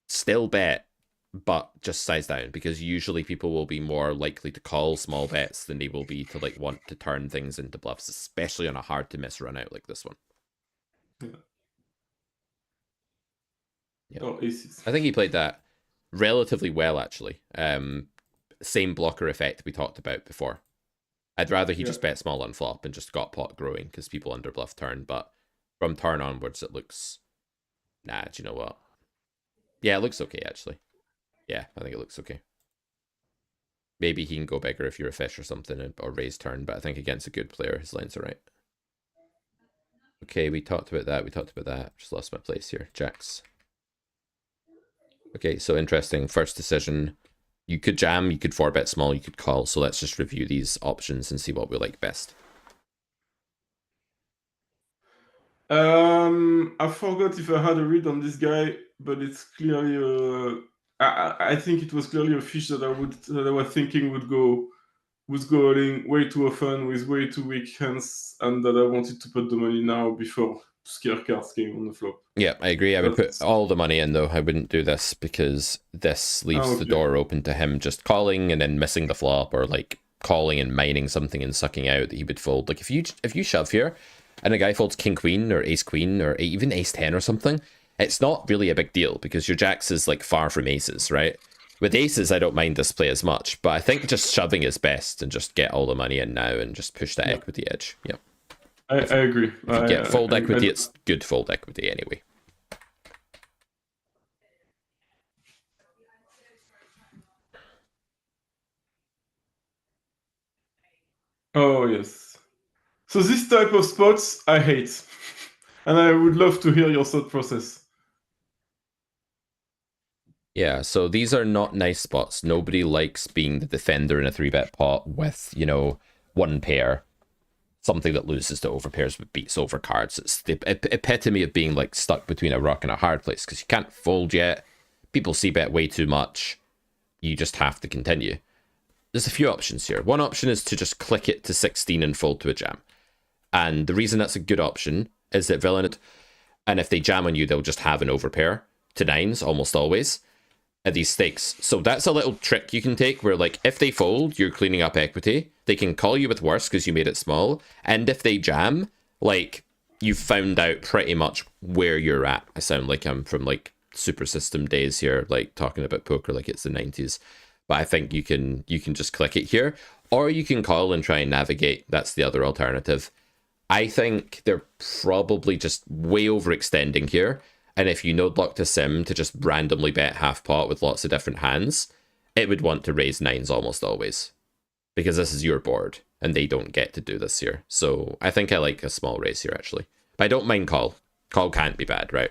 S1: still bet, but just size down, because usually people will be more likely to call small bets than they will be to, like, want to turn things into bluffs, especially on a hard to miss run out like this one.
S2: Yeah. Oh, aces.
S1: I think he played that relatively well, actually. Same blocker effect we talked about before. I'd rather he just bet small on flop and just got pot growing, because people under bluff turn, but from turn onwards it looks... Nah, do you know what? Yeah, it looks okay, actually. Yeah, I think it looks okay. Maybe he can go bigger if you're a fish or something, or raise turn, but I think against a good player, his lines are right. Okay, we talked about that. Just lost my place here. Jacks. Okay, so interesting. First decision. You could jam, you could 4-bet small, you could call. So let's just review these options and see what we like best.
S2: I forgot if I had a read on this guy, but it's clearly I think it was clearly a fish that I was thinking would go going way too often with way too weak hands, and that I wanted to put the money now before scare cards came on the flop.
S1: Yeah, I agree. I would put all the money in, though. I wouldn't do this, because this leaves the door open to him just calling and then missing the flop, or, like, calling and mining something and sucking out that he would fold. Like, if you shove here and a guy folds king queen or ace queen or even ace 10 or something, it's not really a big deal, because your jacks is, like, far from aces, right? With aces, I don't mind this play as much, but I think just shoving is best and just get all the money in now and just push that equity edge. Yeah.
S2: I agree.
S1: If you get fold equity, it's good fold equity anyway.
S2: Oh, yes. So this type of spots, I hate. and I would love to hear your thought process.
S1: Yeah, so these are not nice spots. Nobody likes being the defender in a 3-bet pot with, you know, one pair. Something that loses to overpairs but beats over cards. It's the epitome of being like stuck between a rock and a hard place because you can't fold yet. People c-bet way too much. You just have to continue. There's a few options here. One option is to just click it to 16 and fold to a jam. And the reason that's a good option is that villain, and if they jam on you, they'll just have an overpair to 9s almost always at these stakes. So that's a little trick you can take where, like, if they fold, you're cleaning up equity. They can call you with worse because you made it small. And if they jam, like, you've found out pretty much where you're at. I sound like I'm from, like, super system days here, like, talking about poker like it's the 90s. But I think you can just click it here. Or you can call and try and navigate. That's the other alternative. I think they're probably just way overextending here. And if you node lock to sim to just randomly bet half pot with lots of different hands, it would want to raise 9s almost always. Because this is your board, and they don't get to do this here. So I think I like a small raise here, actually. But I don't mind call. Call can't be bad, right?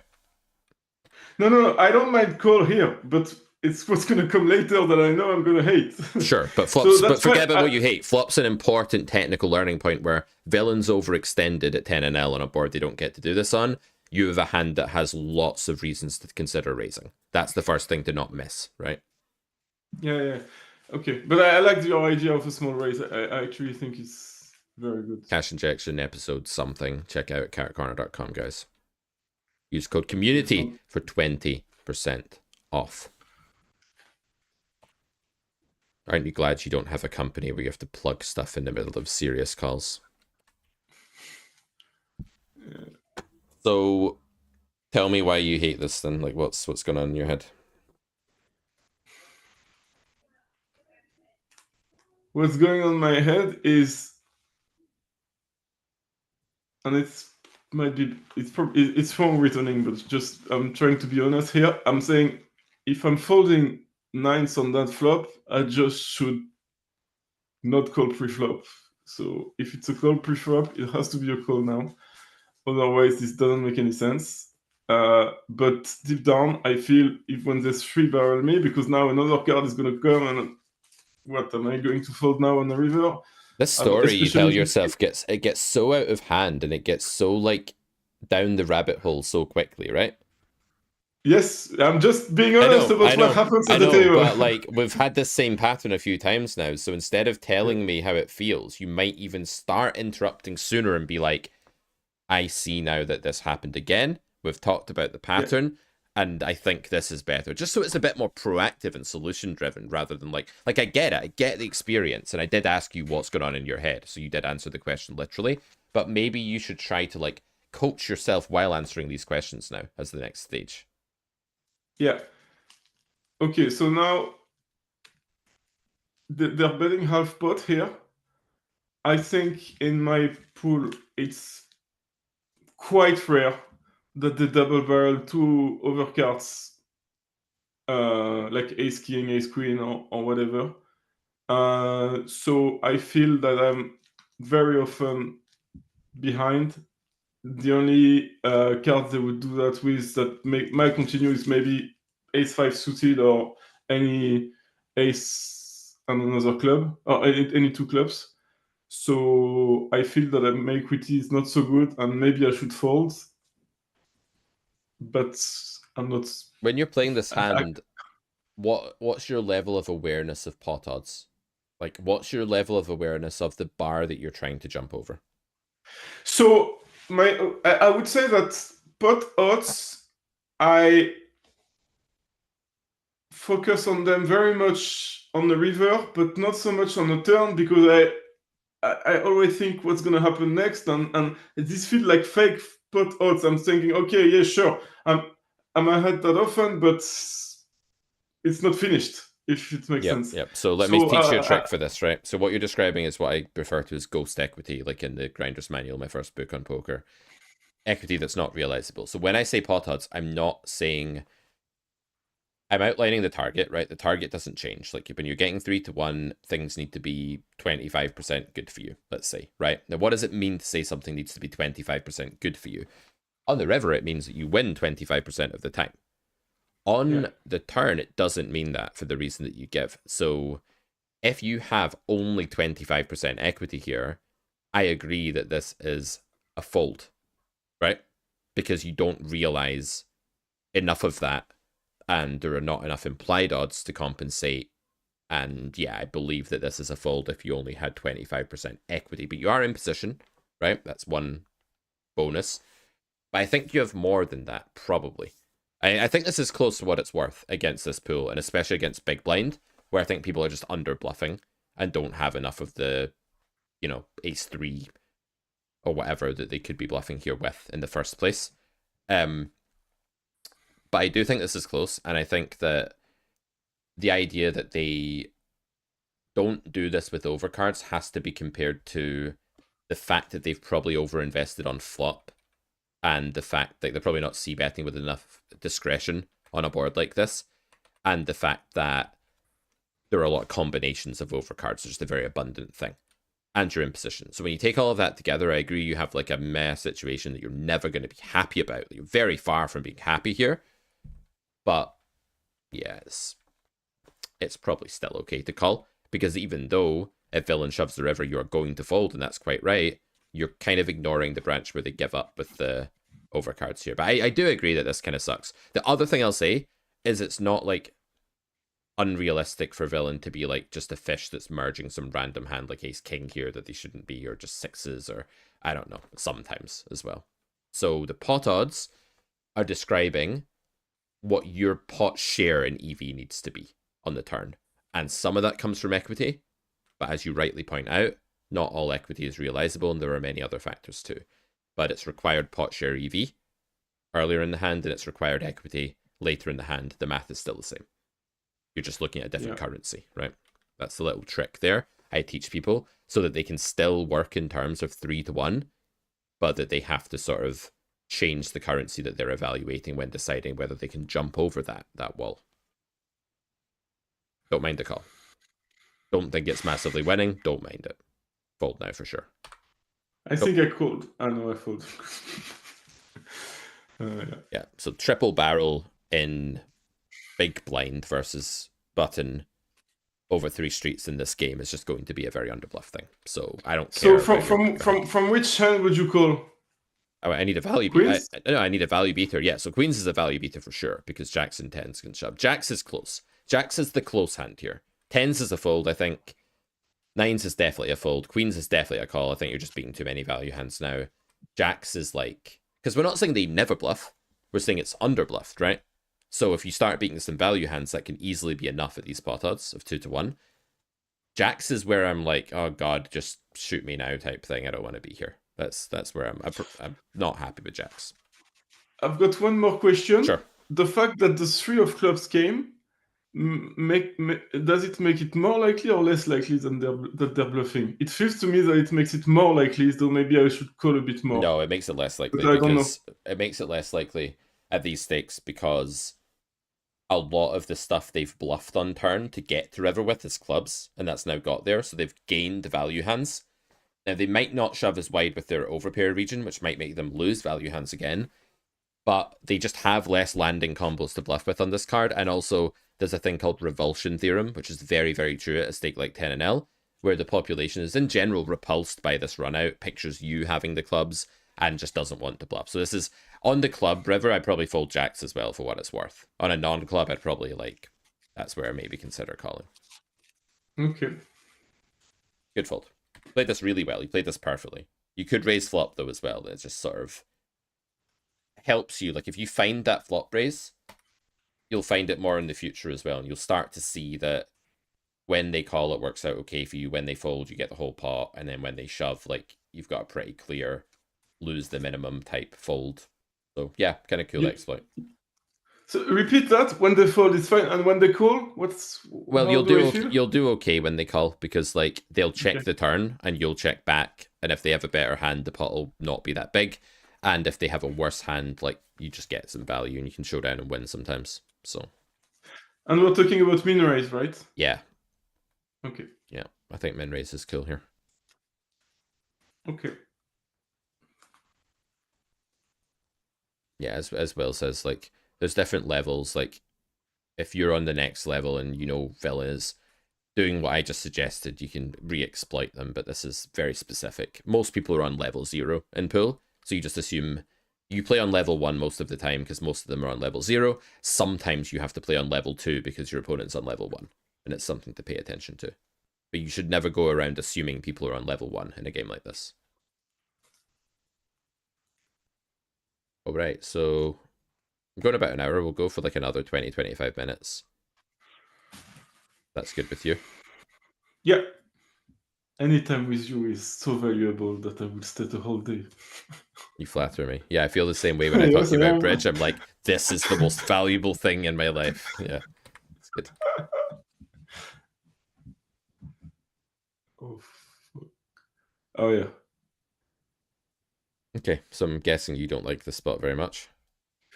S2: No, I don't mind call here, but it's what's going to come later that I know I'm going to hate.
S1: Sure, but flops.
S2: So
S1: but forget about what you hate. Flop's an important technical learning point where villains overextended at 10 and L on a board they don't get to do this on. You have a hand that has lots of reasons to consider raising. That's the first thing to not miss, right?
S2: Yeah. Okay, but I like your idea of a small raise. I actually think it's very good.
S1: Cash injection episode something. Check out carrotcorner.com, guys. Use code community for 20% off. Aren't you glad you don't have a company where you have to plug stuff in the middle of serious calls?
S2: Yeah.
S1: So, tell me why you hate this then. Like, what's going on in your head?
S2: What's going on in my head is, and it's wrong returning, but just I'm trying to be honest here. I'm saying if I'm folding 9s on that flop, I just should not call pre-flop. So if it's a call pre-flop, it has to be a call now. Otherwise, this doesn't make any sense. But deep down, I feel if when there's 3-barrel me, because now another card is going to come, and what am I going to fold now on the river?
S1: This story you tell yourself gets so out of hand and it gets so like down the rabbit hole so quickly, right?
S2: Yes, I'm just being honest about what happens at the table.
S1: But like we've had this same pattern a few times now. So instead of telling me how it feels, you might even start interrupting sooner and be like, I see now that this happened again. We've talked about the pattern, and I think this is better. Just so it's a bit more proactive and solution driven rather than like I get it. I get the experience, and I did ask you what's going on in your head. So you did answer the question literally, but maybe you should try to like coach yourself while answering these questions now as the next stage.
S2: Yeah. Okay, so now they're betting half pot here. I think in my pool, it's quite rare that the double barrel 2 overcards, like ace king, ace queen, or whatever. So I feel that I'm very often behind. The only card they would do that with that might continue is maybe ace 5 suited or any ace and another club, or any 2 clubs. So I feel that my equity is not so good, and maybe I should fold. But I'm not.
S1: When you're playing this hand, what's your level of awareness of pot odds? Like, what's your level of awareness of the bar that you're trying to jump over?
S2: So I would say that pot odds, I focus on them very much on the river, but not so much on the turn, because I always think what's going to happen next, and this feels like fake pot odds. I'm thinking, okay, yeah, sure, I'm ahead that often, but it's not finished, if it makes sense.
S1: Yep. So let me teach you a trick for this, right? So what you're describing is what I refer to as ghost equity, like in the Grinder's Manual, my first book on poker. Equity that's not realizable. So when I say pot odds, I'm not saying... I'm outlining the target, right? The target doesn't change. Like when you're getting 3-1, things need to be 25% good for you, let's say, right? Now, what does it mean to say something needs to be 25% good for you? On the river, it means that you win 25% of the time. On the turn, it doesn't mean that for the reason that you give. So if you have only 25% equity here, I agree that this is a fold, right? Because you don't realize enough of that, and there are not enough implied odds to compensate. And yeah, I believe that this is a fold if you only had 25% equity, but you are in position, right? That's one bonus. But I think you have more than that, probably. I think this is close to what it's worth against this pool, and especially against Big Blind, where I think people are just under bluffing and don't have enough of the, ace three or whatever that they could be bluffing here with in the first place. But I do think this is close, and I think that the idea that they don't do this with overcards has to be compared to the fact that they've probably overinvested on flop, and the fact that they're probably not c-betting with enough discretion on a board like this, and the fact that there are a lot of combinations of overcards, so just a very abundant thing, and you're in position. So when you take all of that together, I agree you have like a meh situation that you're never going to be happy about. You're very far from being happy here, but yeah, it's probably still okay to call, because even though if villain shoves the river, you're going to fold, and that's quite right, you're kind of ignoring the branch where they give up with the overcards here. But I do agree that this kind of sucks. The other thing I'll say is it's not like unrealistic for villain to be like just a fish that's merging some random hand like ace king here that they shouldn't be, or just sixes, or I don't know, sometimes as well. So the pot odds are describing what your pot share in EV needs to be on the turn. And some of that comes from equity, but as you rightly point out, not all equity is realizable, and there are many other factors too. But it's required pot share EV earlier in the hand, and it's required equity later in the hand. The math is still the same. You're just looking at a different currency, right? That's the little trick there I teach people, so that they can still work in terms of 3-1, but that they have to sort of change the currency that they're evaluating when deciding whether they can jump over that wall. Don't mind the call. Don't think it's massively winning. Don't mind it. Fold now for sure.
S2: I think I called. I know I fold.
S1: Yeah, so triple barrel in big blind versus button over 3 streets in this game is just going to be a very underbluff thing. So I don't care.
S2: So from which hand would you call?
S1: Oh, I need a value beater. No, I need a value beater. Yeah, so queens is a value beater for sure, because jacks and tens can shove. Jacks is close. Jacks is the close hand here. Tens is a fold, I think. Nines is definitely a fold. Queens is definitely a call. I think you're just beating too many value hands now. Jacks is like... Because we're not saying they never bluff. We're saying it's underbluffed, right? So if you start beating some value hands, that can easily be enough at these pot odds of 2-1. Jacks is where I'm like, oh god, just shoot me now type thing. I don't want to be here. That's where I'm not happy with jacks.
S2: I've got one more question.
S1: Sure.
S2: The fact that the 3 of clubs came, does it make it more likely or less likely that they're bluffing? It feels to me that it makes it more likely, so maybe I should call a bit more.
S1: No, it makes it less likely,
S2: but I don't know.
S1: It makes it less likely at these stakes because a lot of the stuff they've bluffed on turn to get to river with is clubs, and that's now got there, so they've gained value hands. Now, they might not shove as wide with their overpair region, which might make them lose value hands again, but they just have less landing combos to bluff with on this card, and also there's a thing called revulsion theorem, which is very, very true at a stake like 10NL, where the population is in general repulsed by this run out, pictures you having the clubs, and just doesn't want to bluff. So this is, on the club river, I'd probably fold jacks as well for what it's worth. On a non-club, I'd probably that's where I maybe consider calling.
S2: Okay.
S1: Good fold. Played this really well. You played this perfectly. You could raise flop though as well. It just sort of helps you. Like if you find that flop raise, you'll find it more in the future as well, and you'll start to see that when they call, it works out okay for you. When they fold, you get the whole pot, and then when they shove, like you've got a pretty clear lose the minimum type fold. So yeah, kind of cool exploit.
S2: So repeat that. When they fold, it's fine, and when they call,
S1: well, you'll do okay when they call, because like they'll check the turn and you'll check back, and if they have a better hand, the pot will not be that big, and if they have a worse hand, like you just get some value and you can show down and win sometimes. So.
S2: And we're talking about min raise, right?
S1: Yeah.
S2: Okay.
S1: Yeah, I think min raise is cool here.
S2: Okay.
S1: Yeah, as Will says, like there's different levels. Like if you're on the next level and you know villain is doing what I just suggested, you can re-exploit them, but this is very specific. Most people are on level 0 in pool, so you just assume you play on level 1 most of the time because most of them are on level 0. Sometimes you have to play on level 2 because your opponent's on level 1, and it's something to pay attention to. But you should never go around assuming people are on level 1 in a game like this. Alright, so I'm going about an hour. We'll go for like another 20-25 minutes. That's good with you.
S2: Yeah. Any time with you is so valuable that I would stay the whole day.
S1: You flatter me. Yeah, I feel the same way when I talk to you about bridge. I'm like, this is the most valuable thing in my life. Yeah, it's good.
S2: Oh, fuck. Oh yeah.
S1: Okay, so I'm guessing you don't like this spot very much.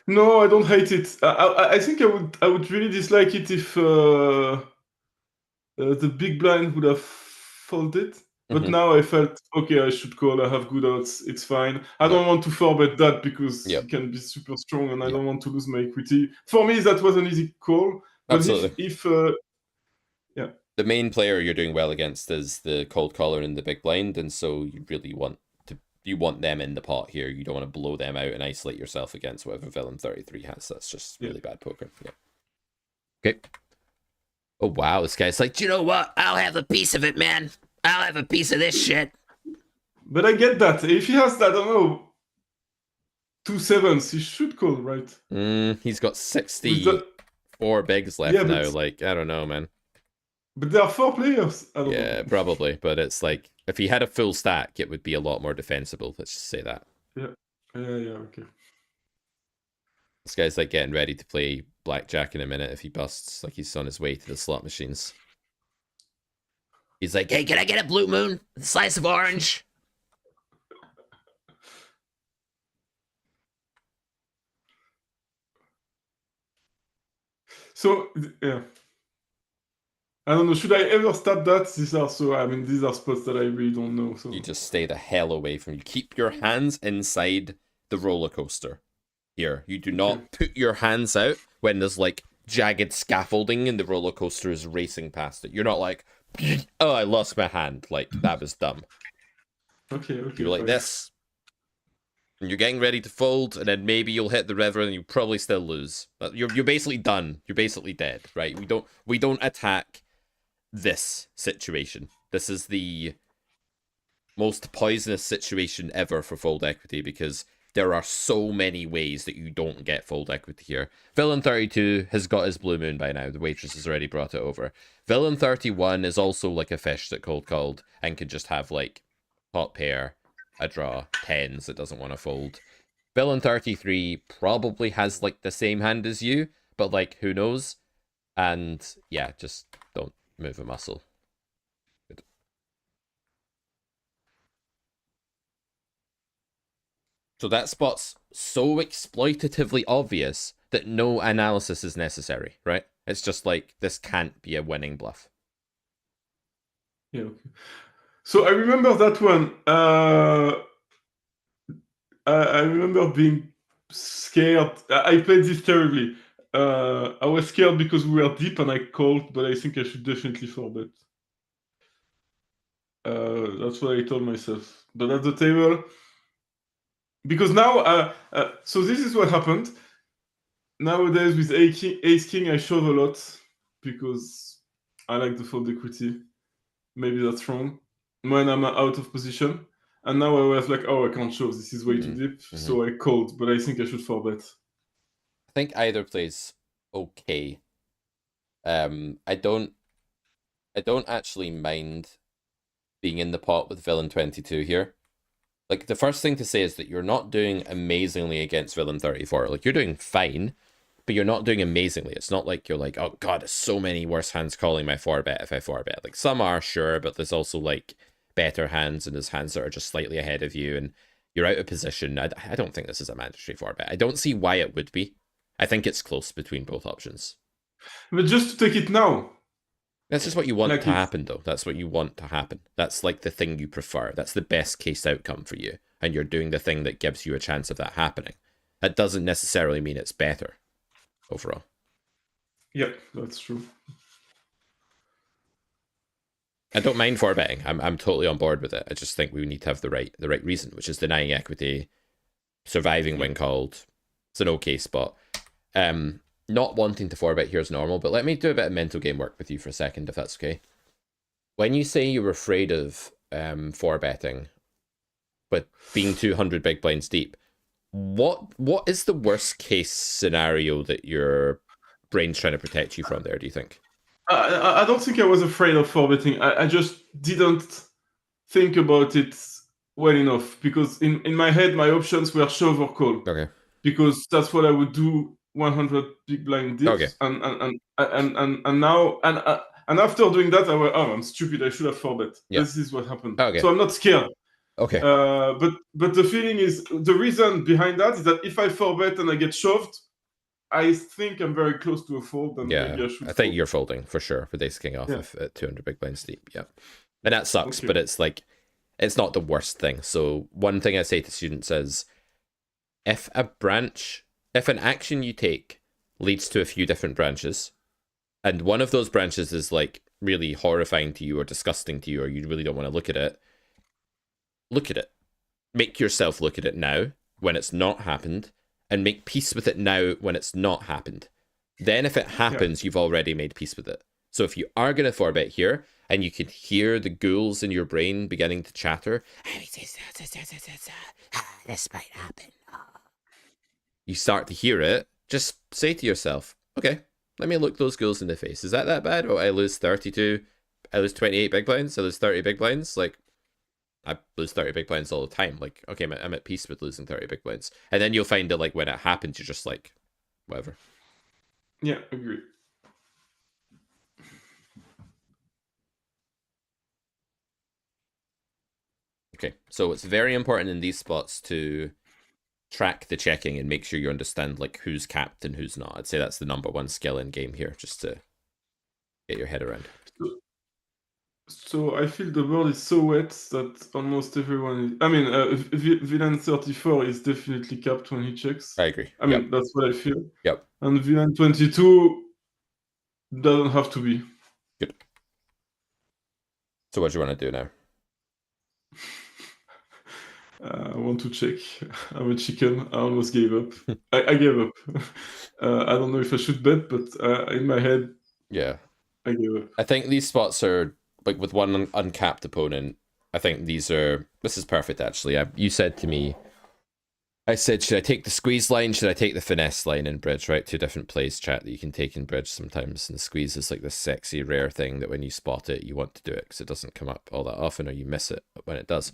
S2: No, I don't hate it. I think I would really dislike it if the big blind would have folded. But now I felt, okay, I should call, I have good odds, it's fine. I don't want to 4-bet that because he can be super strong and I don't want to lose my equity. For me, that was an easy call. But
S1: Absolutely.
S2: if yeah.
S1: The main player you're doing well against is the cold caller in the big blind, and so you really want them in the pot here. You don't want to blow them out and isolate yourself against whatever villain 33 has. That's just really bad poker. Yeah. Okay. Oh wow, this guy's like, do you know what? I'll have a piece of it, man. I'll have a piece of this shit.
S2: But I get that. If he has, I don't know, 2 sevens, he should call, right?
S1: He's got 64 bigs left now. Like, I don't know, man.
S2: But there are 4 players. I don't know.
S1: Probably. But it's like, if he had a full stack, it would be a lot more defensible. Let's just say that.
S2: Yeah, okay.
S1: This guy's like getting ready to play blackjack in a minute if he busts. Like he's on his way to the slot machines. He's like, hey, can I get a blue moon? A slice of orange?
S2: So, yeah. I don't know. Should I ever start that? These are spots that I really don't know. So
S1: you just stay the hell away from. You keep your hands inside the roller coaster. Here, you do not put your hands out when there's like jagged scaffolding and the roller coaster is racing past it. You're not like, oh, I lost my hand. Like that was dumb.
S2: Okay.
S1: You're like this, and you're getting ready to fold, and then maybe you'll hit the river, and you probably still lose. But you're basically done. You're basically dead, right? We don't attack this situation. This is the most poisonous situation ever for fold equity because there are so many ways that you don't get fold equity here. Villain 32 has got his blue moon by now. The waitress has already brought it over. Villain 31 is also like a fish that cold called and can just have like pot pair, a draw, tens that doesn't want to fold. Villain 33 probably has like the same hand as you, but like who knows? And yeah, just don't move a muscle. Good. So that spot's so exploitatively obvious that no analysis is necessary, right? It's just like, this can't be a winning bluff.
S2: Yeah, okay. So I remember that one. I remember being scared. I played this terribly. I was scared because we were deep and I called, but I think I should definitely 4-bet. That's what I told myself. But at the table, because now, so this is what happened. Nowadays with Ace King, I shove a lot because I like the fold equity. Maybe that's wrong. When I'm out of position. And now I was like, oh, I can't shove. This is way too deep. So I called, but I think I should 4-bet.
S1: I think either plays okay. I don't actually mind being in the pot with villain 22 here. Like, the first thing to say is that you're not doing amazingly against villain 34. Like, you're doing fine, but you're not doing amazingly. It's not like you're like, oh god, there's so many worse hands calling my 4-bet if I 4-bet. Like, some are, sure, but there's also, like, better hands, and there's hands that are just slightly ahead of you, and you're out of position. I don't think this is a mandatory 4-bet. I don't see why it would be. I think it's close between both options.
S2: But just to take it now.
S1: That's just what you want to happen, though. That's what you want to happen. That's like the thing you prefer. That's the best case outcome for you. And you're doing the thing that gives you a chance of that happening. That doesn't necessarily mean it's better overall.
S2: Yeah, that's true.
S1: I don't mind 4-betting. I'm totally on board with it. I just think we need to have the right reason, which is denying equity, surviving when called. It's an okay spot. Not wanting to 4-bet here is normal, but let me do a bit of mental game work with you for a second, if that's okay. When you say you were afraid of 4-betting, but being 200 big blinds deep, what is the worst case scenario that your brain's trying to protect you from there, do you think?
S2: I don't think I was afraid of 4-betting. I just didn't think about it well enough, because in my head, my options were shove or call.
S1: Okay.
S2: Because that's what I would do 100 big blind dips.
S1: Okay.
S2: And now, and after doing that, I went, oh, I'm stupid. I should have 4-bet.
S1: Yeah.
S2: This is what happened.
S1: Okay.
S2: So I'm not scared.
S1: Okay.
S2: But the feeling is, the reason behind that is that if I 4-bet and I get shoved, I think I'm very close to a fold. And
S1: Yeah,
S2: maybe I should
S1: I think
S2: fold.
S1: you're folding for sure with ace king off at 200 big blinds deep. Yeah, and that sucks,
S2: Okay.
S1: but it's like, it's not the worst thing. So one thing I say to students is, if an action you take leads to a few different branches, and one of those branches is like really horrifying to you or disgusting to you, or you really don't want to look at it, make yourself look at it now when it's not happened, and make peace with it now when it's not happened. Then if it happens, you've already made peace with it. So if you are going to 4-bet here, and you can hear the ghouls in your brain beginning to chatter, this might happen. You start to hear it, just say to yourself, okay, let me look those ghouls in the face. Is that bad? Oh, I lose 32, I lose 28 big blinds, I lose 30 big blinds. Like, I lose 30 big blinds all the time. Like, okay, I'm at peace with losing 30 big blinds. And then you'll find that, like, when it happens, you're just like, whatever.
S2: Yeah, agree.
S1: Okay, so it's very important in these spots to track the checking and make sure you understand, like, who's capped and who's not. I'd say that's the #1 skill in game here, just to get your head around.
S2: So I feel the board is so wet that almost everyone is... I mean, villain 34 is definitely capped when he checks.
S1: I agree.
S2: I mean, that's what I feel.
S1: Yep.
S2: And villain 22 doesn't have to be.
S1: Good. So what do you want to do now?
S2: I want to check. I'm a chicken. I almost gave up. I gave up. I don't know if I should bet, but in my head,
S1: yeah,
S2: I gave up.
S1: I think these spots are, like, with one uncapped opponent, I think this is perfect, actually. You said to me, I said, should I take the squeeze line? Should I take the finesse line in bridge, right? 2 different plays, chat, that you can take in bridge sometimes. And the squeeze is like this sexy, rare thing that when you spot it, you want to do it because it doesn't come up all that often, or you miss it when it does.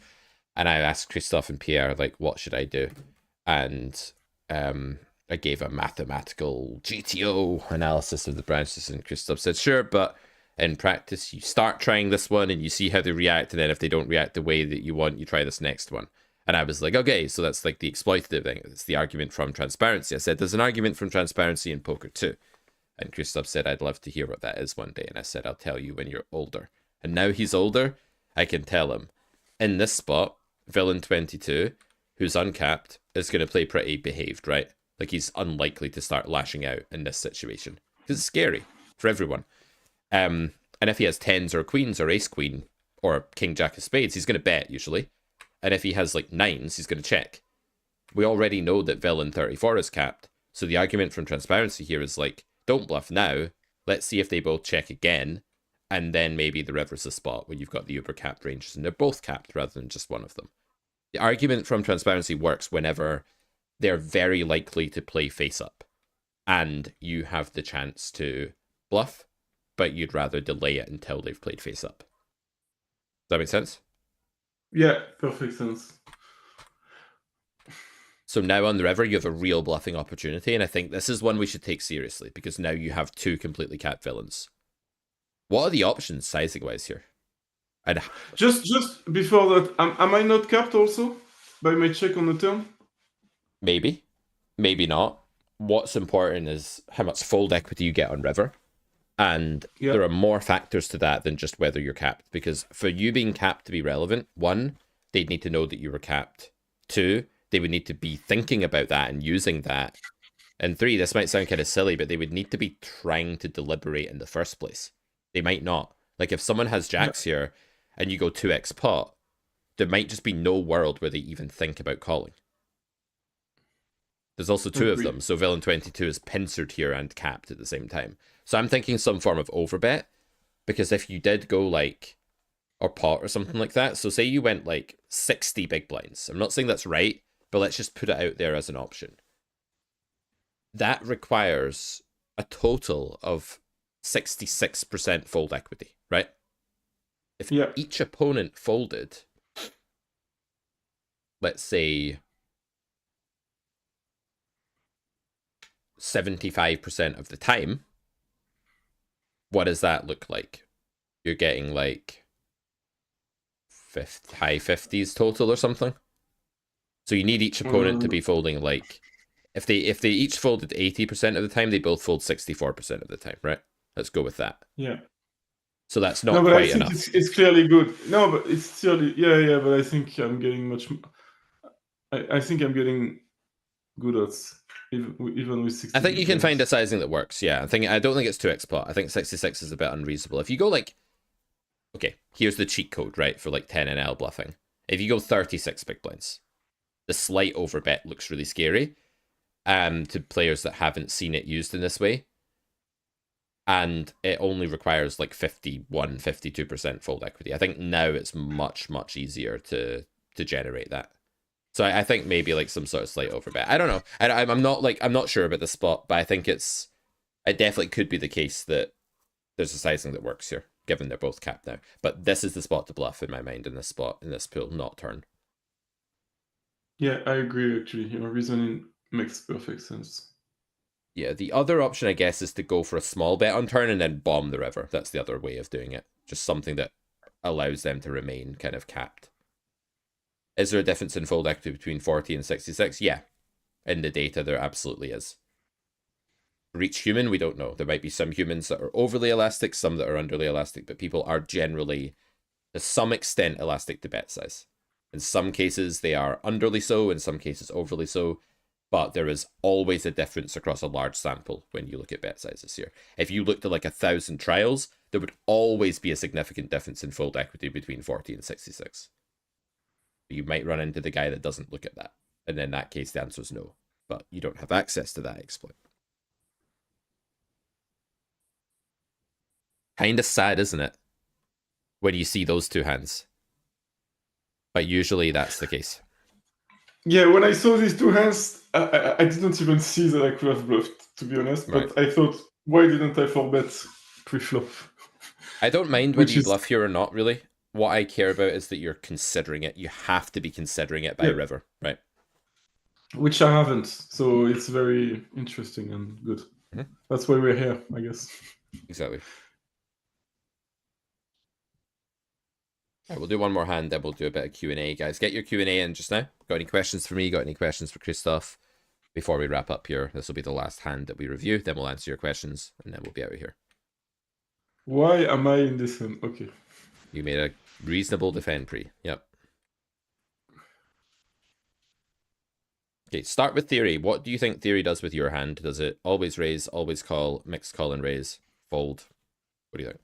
S1: And I asked Christophe and Pierre, like, what should I do? And I gave a mathematical GTO analysis of the branches, and Christophe said, sure, but in practice, you start trying this one and you see how they react, and then if they don't react the way that you want, you try this next one. And I was like, okay, so that's like the exploitative thing. It's the argument from transparency. I said, there's an argument from transparency in poker too. And Kristoff said, I'd love to hear what that is one day. And I said, I'll tell you when you're older. And now he's older, I can tell him. In this spot, villain 22, who's uncapped, is going to play pretty behaved, right? Like, he's unlikely to start lashing out in this situation. Because it's scary for everyone. And if he has 10s or queens or ace queen or king jack of spades, he's going to bet usually. And if he has like 9s, he's going to check. We already know that villain 34 is capped. So the argument from transparency here is like, don't bluff now. Let's see if they both check again. And then maybe the river's a spot where you've got the uber capped ranges and they're both capped rather than just one of them. The argument from transparency works whenever they're very likely to play face up and you have the chance to bluff, but you'd rather delay it until they've played face up. Does that make sense?
S2: Yeah, perfect sense.
S1: So now on the river, you have a real bluffing opportunity, and I think this is one we should take seriously, because now you have 2 completely capped villains. What are the options sizing-wise here?
S2: Just before that, am I not capped also by my check on the turn?
S1: Maybe. Maybe not. What's important is how much fold equity you get on river. And there are more factors to that than just whether you're capped. Because for you being capped to be relevant, 1, they'd need to know that you were capped. 2, they would need to be thinking about that and using that. And 3, this might sound kind of silly, but they would need to be trying to deliberate in the first place. They might not. Like if someone has jacks here and you go 2x pot, there might just be no world where they even think about calling. There's also 2 of them, so villain 22 is pincered here and capped at the same time. So I'm thinking some form of overbet, because if you did go like, or pot or something like that, so say you went like 60 big blinds. I'm not saying that's right, but let's just put it out there as an option. That requires a total of 66% fold equity, right? If each opponent folded, let's say 75% of the time, what does that look like? You're getting like high 50s total or something. So you need each opponent to be folding like, if they each folded 80% of the time, they both fold 64% of the time, right? Let's go with that.
S2: Yeah.
S1: So that's not quite enough.
S2: It's clearly good. No, but it's still but I think I'm getting much. I think I'm getting good odds even with 60.
S1: I think you can find a sizing that works. Yeah, I don't think it's 2x pot. I think 66 is a bit unreasonable. If you go like, okay, here's the cheat code, right, for like 10NL bluffing. If you go 36 big blinds, the slight overbet looks really scary to players that haven't seen it used in this way. And it only requires like 51, 52% fold equity. I think now it's much, much easier to generate that. So I think maybe like some sort of slight overbet. I don't know. I'm not sure about the spot, but I think it definitely could be the case that there's a sizing that works here, given they're both capped now. But this is the spot to bluff in my mind in this spot, in this pool, not turn.
S2: Yeah, I agree actually. Your reasoning makes perfect sense.
S1: Yeah, the other option, I guess, is to go for a small bet on turn and then bomb the river. That's the other way of doing it. Just something that allows them to remain kind of capped. Is there a difference in fold equity between 40 and 66? Yeah. In the data, there absolutely is. For each human, we don't know. There might be some humans that are overly elastic, some that are underly elastic, but people are generally, to some extent, elastic to bet size. In some cases, they are underly so, in some cases, overly so. But there is always a difference across a large sample when you look at bet sizes here. If you looked at like 1,000 trials, there would always be a significant difference in fold equity between 40 and 66. You might run into the guy that doesn't look at that. And in that case, the answer is no. But you don't have access to that exploit. Kind of sad, isn't it? When you see those 2 hands. But usually that's the case.
S2: Yeah, when I saw these 2 hands, I didn't even see that I could have bluffed, to be honest. But I thought, why didn't I forbet pre-flop?
S1: I don't mind whether you bluff here or not, really. What I care about is that you're considering it. You have to be considering it by river, right?
S2: Which I haven't. So it's very interesting and good. That's why we're here, I guess.
S1: Exactly. All right, we'll do one more hand, then we'll do a bit of Q&A. Guys, get your Q&A in just now. Got any questions for me? Got any questions for Kristoff? Before we wrap up here, this will be the last hand that we review. Then we'll answer your questions, and then we'll be out of here.
S2: Why am I in this hand? Okay.
S1: You made a reasonable defend pre. Yep. Okay, start with theory. What do you think theory does with your hand? Does it always raise, always call, mixed call and raise, fold? What do you think?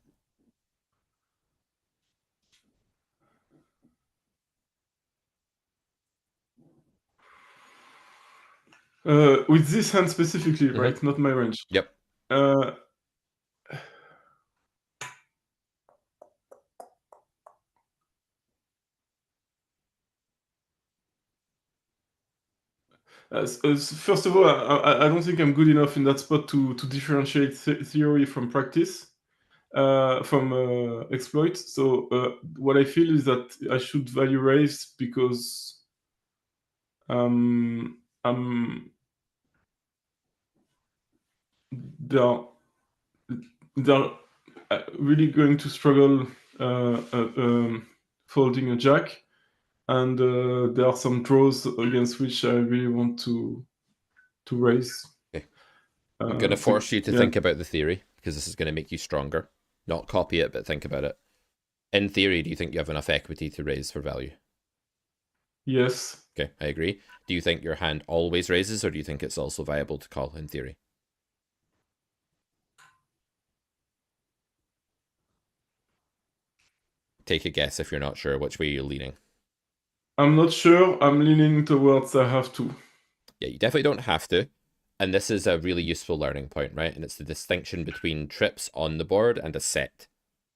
S2: With this hand specifically, right? Not my range.
S1: Yep.
S2: First of all, I don't think I'm good enough in that spot to differentiate theory from practice, from exploit. So what I feel is that I should value raise because they're really going to struggle folding a jack. And there are some draws against which I really want to raise.
S1: Okay. I'm going to force you to think about the theory, because this is going to make you stronger. Not copy it, but think about it. In theory, do you think you have enough equity to raise for value?
S2: Yes.
S1: Okay, I agree. Do you think your hand always raises, or do you think it's also viable to call in theory? Take a guess if you're not sure which way you're leaning.
S2: I'm not sure. I'm leaning towards I have to.
S1: Yeah, you definitely don't have to. And this is a really useful learning point, right? And it's the distinction between trips on the board and a set.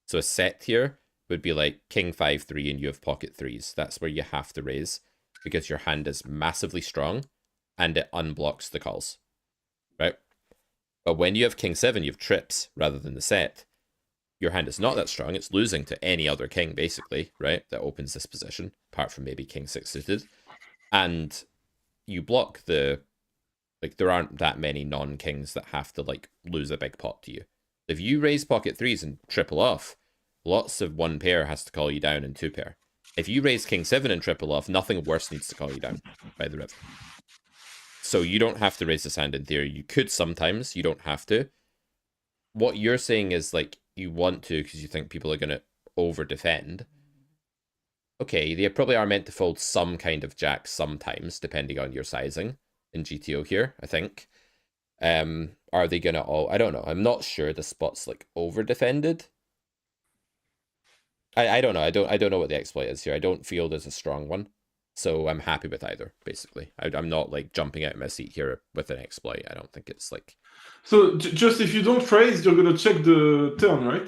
S1: So a set here would be like king 5-3 and you have pocket threes. That's where you have to raise because your hand is massively strong and it unblocks the calls, right? But when you have king 7, you have trips rather than the set. Your hand is not that strong. It's losing to any other king, basically, right? That opens this position, apart from maybe king 6 suited. And you block the, like, there aren't that many non-kings that have to, like, lose a big pot to you. If you raise pocket threes and triple off, lots of one pair has to call you down and two pair. If you raise king 7 and triple off, nothing worse needs to call you down by the river. So you don't have to raise this hand in theory. You could sometimes, you don't have to. What you're saying is like you want to because you think people are going to over defend. Okay, they probably are meant to fold some kind of jack sometimes, depending on your sizing in GTO here, I think. Are they gonna all? I don't know. I'm not sure the spot's like over defended. I don't know. I don't know what the exploit is here. I don't feel there's a strong one, so I'm happy with either. Basically, I'm not like jumping out of my seat here with an exploit. I don't think it's like.
S2: So just if you don't raise, you're gonna check the turn, right?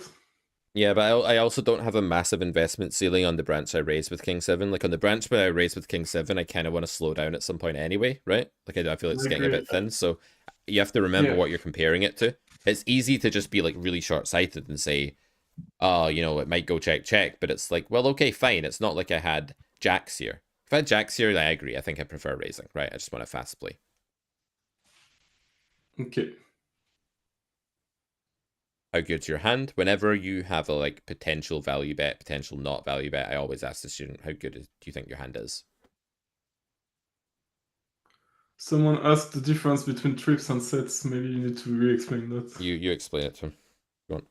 S1: Yeah, but I also don't have a massive investment ceiling on the branch I raise with King 7. Like on the branch where I raise with King 7, I kind of want to slow down at some point anyway, right? Like I feel it's
S2: I
S1: getting a
S2: agree.
S1: bit thin. So you have to remember
S2: Yeah.
S1: what you're comparing it to. It's easy to just be like really short-sighted and say, oh, you know, it might go check, check. But it's like, well, okay, fine. It's not like I had jacks here. If I had jacks here, I agree. I think I prefer raising, right? I just want a fast play.
S2: Okay.
S1: How good's your hand? Whenever you have a like potential value bet, potential not value bet, I always ask the student, how good do you think your hand is?
S2: Someone asked the difference between trips and sets. Maybe you need to re-explain that.
S1: You explain it to him. Go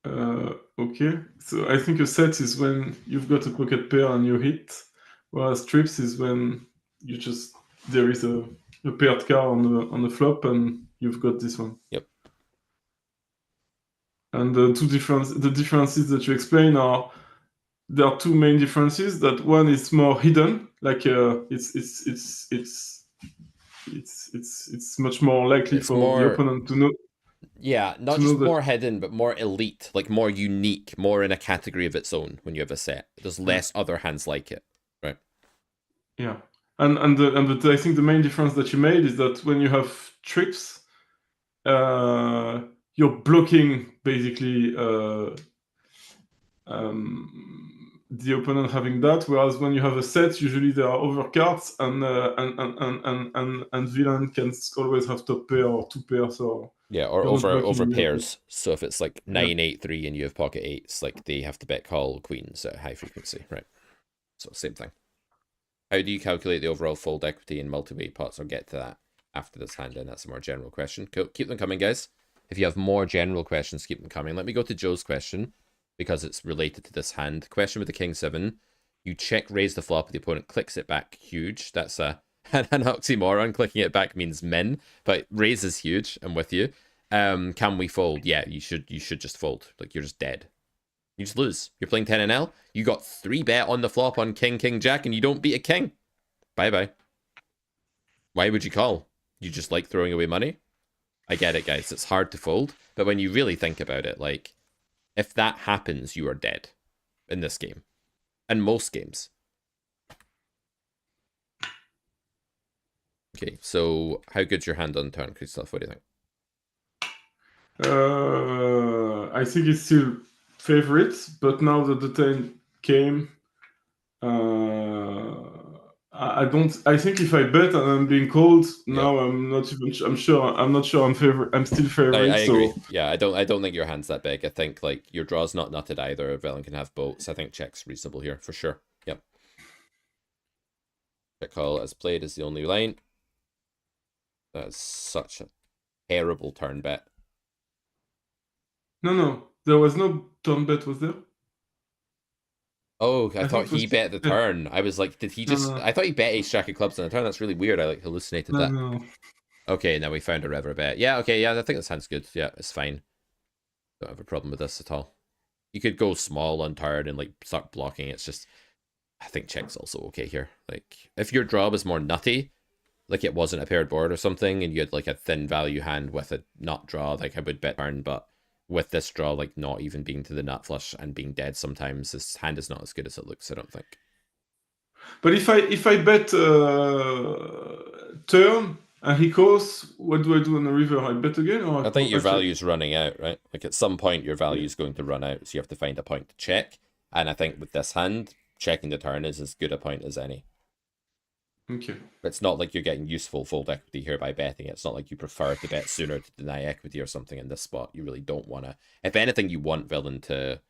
S1: on.
S2: Okay. So I think a set is when you've got a pocket pair and you hit, whereas trips is when you just there is a paired card on the flop and you've got this one.
S1: Yep.
S2: And the differences that you explain are there are two main differences. That one is more hidden, like it's much more likely
S1: It's
S2: for the
S1: more,
S2: opponent to know
S1: yeah, not just
S2: that.
S1: more hidden, but more elite, like more unique, more in a category of its own when you have a set. There's less other hands like it, right?
S2: Yeah, I think the main difference that you made is that when you have trips, you're blocking basically the opponent having that, whereas when you have a set, usually there are overcards and villain can always have top pair or two pairs, or
S1: Yeah, or
S2: you're not
S1: over
S2: blocking anything.
S1: pairs. So if it's like
S2: Yeah.
S1: 9-8-3 and you have pocket eights, like they have to bet call queens at high frequency, right? So same thing. How do you calculate the overall fold equity in multi-way pots? I'll get to that after this hand in. That's a more general question. Cool. Keep them coming, guys. If you have more general questions, keep them coming. Let me go to Joe's question because it's related to this hand. Question with the king 7. You check raise the flop, the opponent clicks it back. Huge. That's an oxymoron. Clicking it back means min, but raise is huge. I'm with you. Can we fold? Yeah, you should just fold. Like you're just dead. You just lose. You're playing 10 NL. You got 3 bet on the flop on king, king, jack, and you don't beat a king. Bye-bye. Why would you call? You just like throwing away money? I get it, guys. It's hard to fold. But when you really think about it, like, if that happens, you are dead in this game. And most games. Okay, so how good's your hand on turn, Kristoff? What do you think?
S2: I think it's still favorite, but now that the 10 came, I don't. I think if I bet and I'm being called
S1: Yep.
S2: now, I'm not even. I'm sure. I'm not sure. I'm favorite. I'm still
S1: I
S2: favorite.
S1: agree.
S2: So
S1: Yeah, I don't think your hand's that big. I think like your draw's not nutted either. Villain can have boats. I think check's reasonable here for sure. Yep. Check call as played is the only line. That's such a terrible turn bet.
S2: no, there was no turn bet, was there?
S1: Oh, I
S2: I
S1: thought
S2: think it was
S1: he bet the
S2: yeah.
S1: turn. I was like, did he
S2: No,
S1: just?
S2: no,
S1: I thought he bet ace jack of clubs on the turn. That's really weird. I like hallucinated
S2: no,
S1: that.
S2: no, no.
S1: Okay, now we found a river bet. Yeah, okay, yeah, I think this hand's good. Yeah, it's fine. Don't have a problem with this at all. You could go small on turn and like start blocking. It's just, I think check's also okay here. Like, if your draw was more nutty, like it wasn't a paired board or something, and you had like a thin value hand with a nut draw, like I would bet turn, but with this draw, like not even being to the nut flush and being dead sometimes, this hand is not as good as it looks, I don't think.
S2: But if I bet turn and he calls, what do I do on the river? I bet again or
S1: I think your
S2: I check?
S1: value is running out, right? Like at some point, your value
S2: Yeah.
S1: is going to run out, so you have to find a point to check. And I think with this hand, checking the turn is as good a point as any.
S2: Okay.
S1: It's not like you're getting useful fold equity here by betting. It's not like you prefer to bet sooner to deny equity or something in this spot. You really don't want to. If anything, you want villain to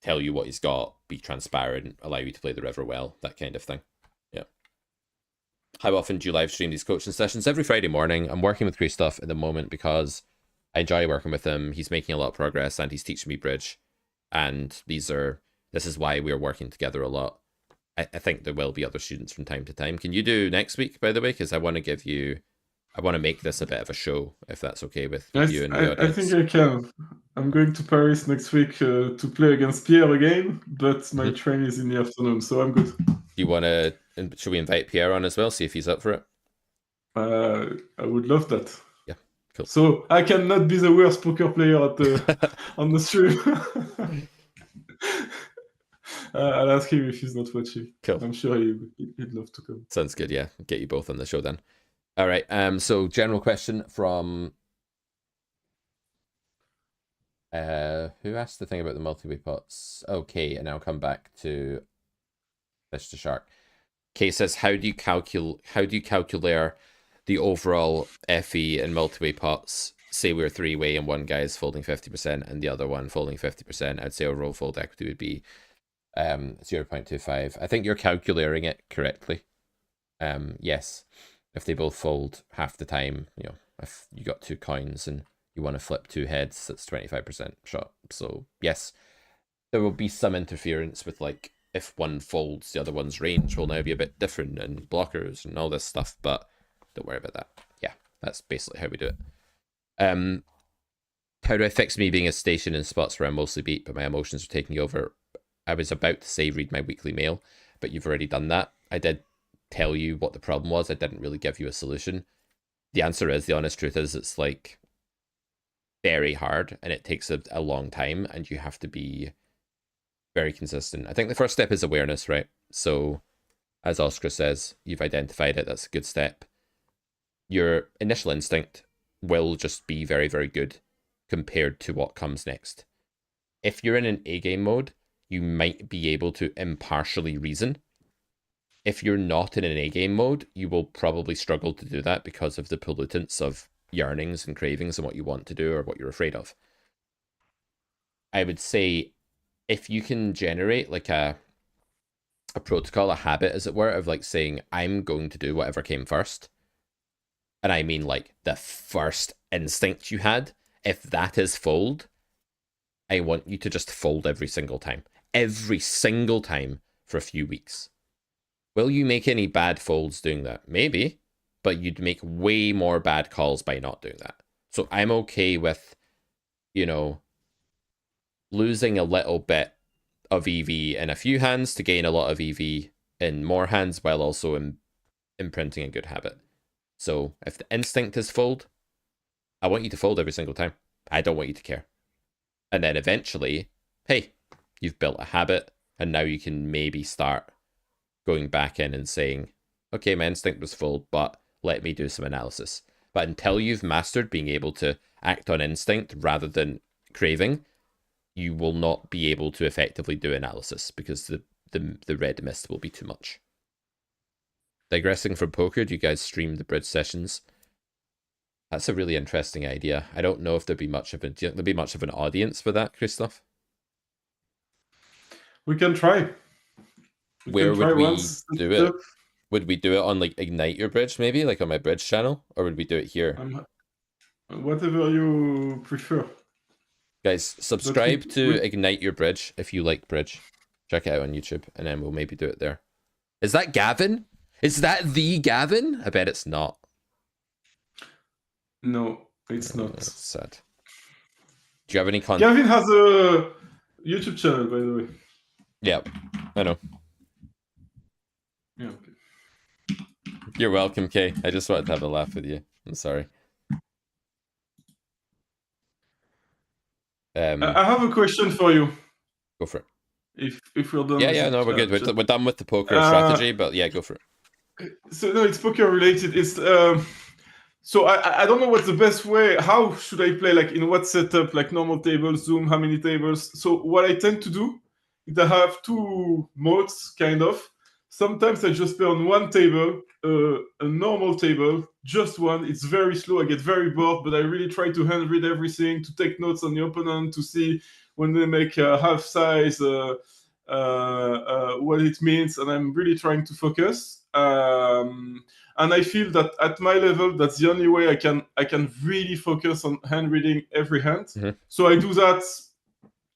S1: tell you what he's got, be transparent, allow you to play the river well, that kind of thing. Yeah. How often do you live stream these coaching sessions? Every Friday morning. I'm working with Kristoff at the moment because I enjoy working with him. He's making a lot of progress and he's teaching me bridge. And this is why we're working together a lot. I think there will be other students from time to time. Can you do next week, by the way? Because I want to make this a bit of a show, if that's okay with you and the
S2: I think
S1: audience.
S2: I can. I'm going to Paris next week to play against Pierre again, but my
S1: Mhm.
S2: train is in the afternoon, so I'm good.
S1: Do you want to? Should we invite Pierre on as well? See if he's up for it.
S2: I would love that.
S1: Yeah, cool.
S2: So I cannot be the worst poker player at the on the stream. I'll ask him if he's not watching.
S1: Cool.
S2: I'm sure he'd love to come.
S1: Sounds good. Yeah, get you both on the show then. All right. So general question from who asked the thing about the multi-way pots? Okay, and I'll come back to fish to shark. Kay says, how do you calculate the overall FE in multi-way pots? Say we're three-way and one guy is folding 50% and the other one folding 50%. I'd say overall fold equity would be 0.25. I think you're calculating it correctly. Yes, if they both fold half the time, if you got two coins and you want to flip two heads, that's 25% shot. So yes, there will be some interference with like if one folds, the other one's range will now be a bit different and blockers and all this stuff, but don't worry about that. Yeah, that's basically how we do it. How do I fix me being a station in spots where I'm mostly beat, but my emotions are taking over? I was about to say read my weekly mail, but you've already done that. I did tell you what the problem was. I didn't really give you a solution. The answer is, the honest truth is, it's like very hard and it takes a long time and you have to be very consistent. I think the first step is awareness, right? So as Oscar says, you've identified it. That's a good step. Your initial instinct will just be very, very good compared to what comes next. If you're in an A game mode, you might be able to impartially reason. If you're not in an A game mode, you will probably struggle to do that because of the pollutants of yearnings and cravings and what you want to do or what you're afraid of. I would say if you can generate like a protocol, a habit, as it were, of like saying, I'm going to do whatever came first. And I mean like the first instinct you had, if that is fold, I want you to just fold every single time. Every single time for a few weeks. Will you make any bad folds doing that? Maybe, but you'd make way more bad calls by not doing that. So I'm okay with, losing a little bit of EV in a few hands to gain a lot of EV in more hands while also imprinting a good habit. So if the instinct is fold, I want you to fold every single time. I don't want you to care. And then eventually, hey, you've built a habit and now you can maybe start going back in and saying, okay, my instinct was fold, but let me do some analysis. But until you've mastered being able to act on instinct rather than craving, you will not be able to effectively do analysis because the red mist will be too much. Digressing from poker, do you guys stream the bridge sessions? That's a really interesting idea. I don't know if there'd be much of an audience for that, Christophe.
S2: We can try. We
S1: Where
S2: can
S1: would
S2: try
S1: we
S2: once.
S1: do it? Would we do it on like Ignite Your Bridge, maybe, like on my bridge channel, or would we do it here?
S2: Whatever you prefer.
S1: Guys, subscribe to Ignite Your Bridge if you like bridge. Check it out on YouTube, and then we'll maybe do it there. Is that Gavin? Is that the Gavin? I bet it's not.
S2: No, it's not.
S1: That's sad. Do you have any content?
S2: Gavin has a YouTube channel, by the way.
S1: Yeah, I know.
S2: Yeah, okay.
S1: You're welcome, Kay. I just wanted to have a laugh with you. I'm sorry.
S2: I have a question for you.
S1: Go for it.
S2: If we're done.
S1: Yeah, no, we're good. We're done with the poker strategy, but yeah, go for it.
S2: So no, it's poker related. It's so I don't know what's the best way. How should I play? Like in what setup? Like normal tables, Zoom, how many tables? So what I tend to do is I have two modes, kind of. Sometimes I just play on one table, a normal table, just one. It's very slow. I get very bored, but I really try to hand read everything, to take notes on the opponent, to see when they make a half size, what it means, and I'm really trying to focus. And I feel that at my level, that's the only way I can really focus on hand reading every hand.
S1: Mhm.
S2: So I do that,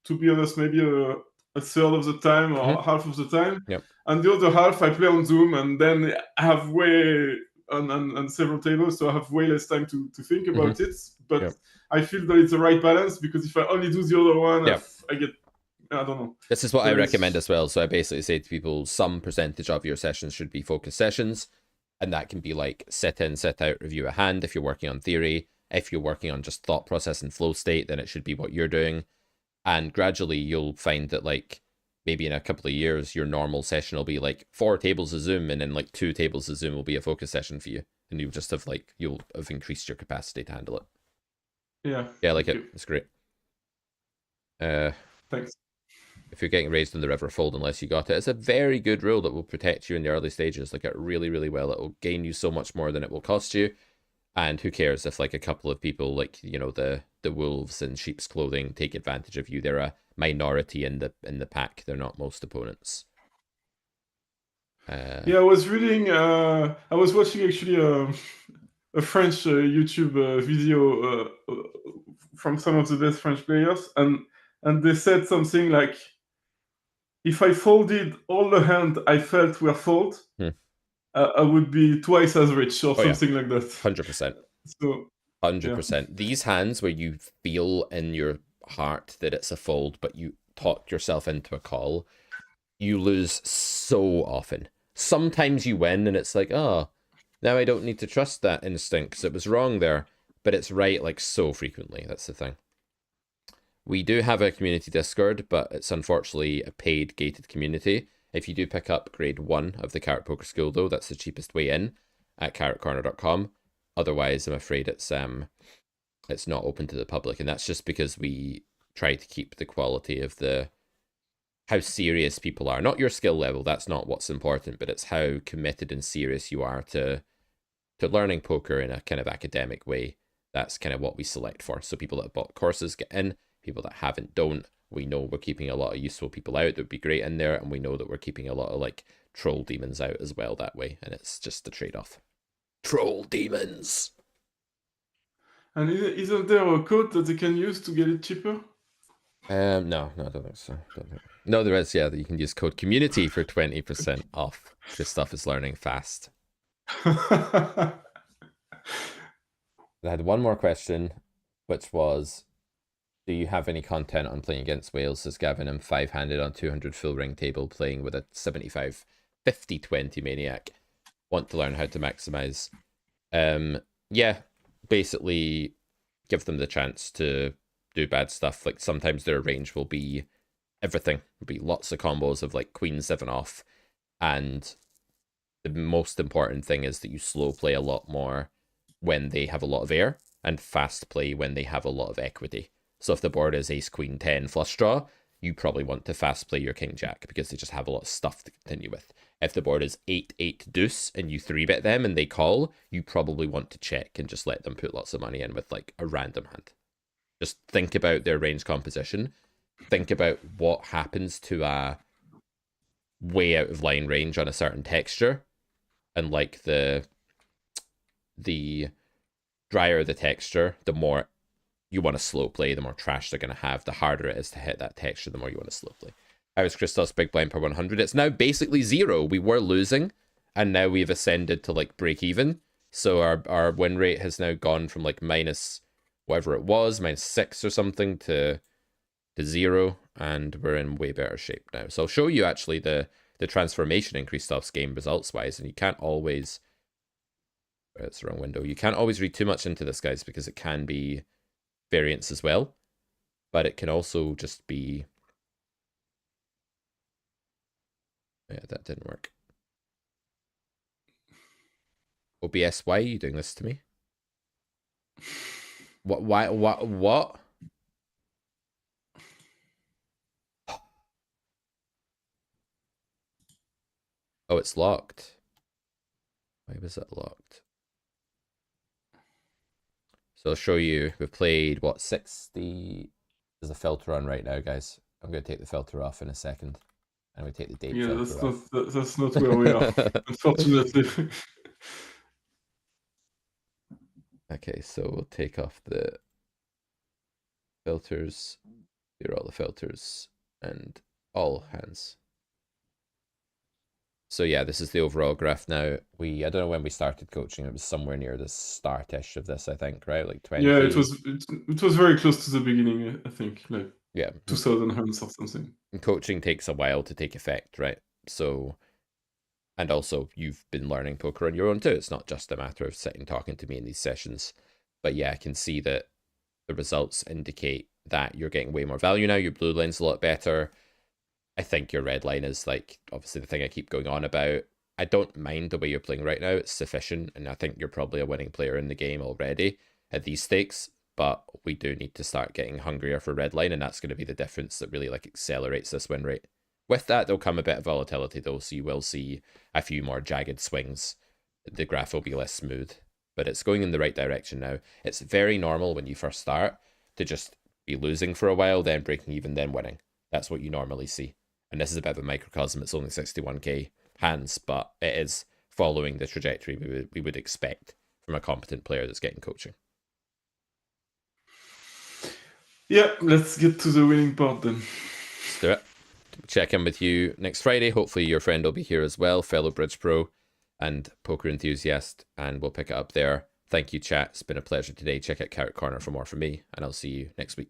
S2: to be honest, maybe a third of the time or half of the time.
S1: Yep.
S2: And the other half I play on Zoom, and then I have way on several tables, so I have way less time to think about it. But
S1: Yep.
S2: I feel that it's the right balance, because if I only do the other one,
S1: Yep.
S2: I get, I don't know.
S1: This is what
S2: So
S1: I recommend as well. So I basically say to people, some percentage of your sessions should be focus sessions. And that can be like sit in, sit out, review a hand if you're working on theory. If you're working on just thought process and flow state, then it should be what you're doing. And gradually you'll find that like maybe in a couple of years, your normal session will be like 4 tables of Zoom, and then like 2 tables of Zoom will be a focus session for you. And you'll just have like, you'll have increased your capacity to handle it.
S2: Yeah.
S1: Yeah, I like it. It's great.
S2: Thanks.
S1: If you're getting raised in the river, fold unless you got it. It's a very good rule that will protect you in the early stages. Like it really, really well. It will gain you so much more than it will cost you. And who cares if like a couple of people, like, you know, the wolves in sheep's clothing take advantage of you. They're a minority in the pack. They're not most opponents.
S2: Yeah, I was reading. I was watching actually a French YouTube video from some of the best French players, and they said something like, if I folded all the hand I felt were fold, I would be twice as rich, or something like that.
S1: 100%.
S2: So
S1: 100%. Yeah. These hands where you feel in your heart that it's a fold, but you talk yourself into a call, you lose so often. Sometimes you win and it's like, oh, now I don't need to trust that instinct because it was wrong there, but it's right like so frequently. That's the thing. We do have a community Discord, but it's unfortunately a paid gated community. If you do pick up grade 1 of the Carrot Poker School, though, that's the cheapest way in at carrotcorner.com. Otherwise, I'm afraid it's not open to the public, and that's just because we try to keep the quality of how serious people are. Not your skill level, that's not what's important, but it's how committed and serious you are to learning poker in a kind of academic way. That's kind of what we select for. So people that have bought courses get in, people that haven't don't. We know we're keeping a lot of useful people out that would be great in there, and we know that we're keeping a lot of like troll demons out as well that way, and it's just the trade-off. Troll demons.
S2: And isn't there a code that they can use to get it cheaper?
S1: No, I don't think so. No, there is, yeah, that you can use code community for 20% off. Kristoff is learning fast. I had one more question, which was, do you have any content on playing against Wales? Says Gavin, I'm 5-handed on 200 full ring table playing with a 75 50-20 maniac. Want to learn how to maximize. Yeah, basically give them the chance to do bad stuff. Like sometimes their range will be everything. There'll be lots of combos of like queen 7 off, and the most important thing is that you slow play a lot more when they have a lot of air, and fast play when they have a lot of equity. So if the board is ace queen 10 flush draw, you probably want to fast play your king jack because they just have a lot of stuff to continue with. If the board is 8-8 deuce and you 3-bet them and they call, you probably want to check and just let them put lots of money in with like a random hand. Just think about their range composition. Think about what happens to a way out of line range on a certain texture, and like the drier the texture, the more you want to slow play, the more trash they're going to have, the harder it is to hit that texture, the more you want to slow play. How is Kristoff's big blind per 100? It's now basically 0. We were losing, and now we've ascended to like break even. So our win rate has now gone from like minus whatever it was, -6 or something, to 0, and we're in way better shape now. So I'll show you actually the transformation in Kristoff's game results wise, and you can't always, it's the wrong window, you can't always read too much into this, guys, because it can be variance as well, but it can also just be, yeah, that didn't work. OBS, why are you doing this to me? What? Oh, it's locked. Why was it locked? So I'll show you. We've played, what, 60? There's a filter on right now, guys. I'm going to take the filter off in a second. And we take the date filter off.
S2: That's not where we are, unfortunately.
S1: Okay, so we'll take off the filters. Here are all the filters. And all hands. So yeah, this is the overall graph now. I don't know when we started coaching. It was somewhere near the start-ish of this, I think, right? Like 20.
S2: Yeah, it was very close to the beginning, I think, like
S1: yeah,
S2: 2000 hands or something.
S1: And coaching takes a while to take effect, right? So, and also you've been learning poker on your own too. It's not just a matter of sitting talking to me in these sessions. But yeah, I can see that the results indicate that you're getting way more value now. Your blue line's a lot better. I think your red line is like obviously the thing I keep going on about. I don't mind the way you're playing right now. It's sufficient, and I think you're probably a winning player in the game already at these stakes. But we do need to start getting hungrier for red line, and that's going to be the difference that really like accelerates this win rate. With that, there'll come a bit of volatility though, so you will see a few more jagged swings. The graph will be less smooth, but it's going in the right direction now. It's very normal when you first start to just be losing for a while, then breaking even, then winning. That's what you normally see. And this is a bit of a microcosm. It's only 61k hands, but it is following the trajectory we would expect from a competent player that's getting coaching.
S2: Yeah, let's get to the winning part then.
S1: Let's do it. Check in with you next Friday. Hopefully your friend will be here as well, fellow Bridge Pro and poker enthusiast, and we'll pick it up there. Thank you, chat. It's been a pleasure today. Check out Carrot Corner for more from me, and I'll see you next week.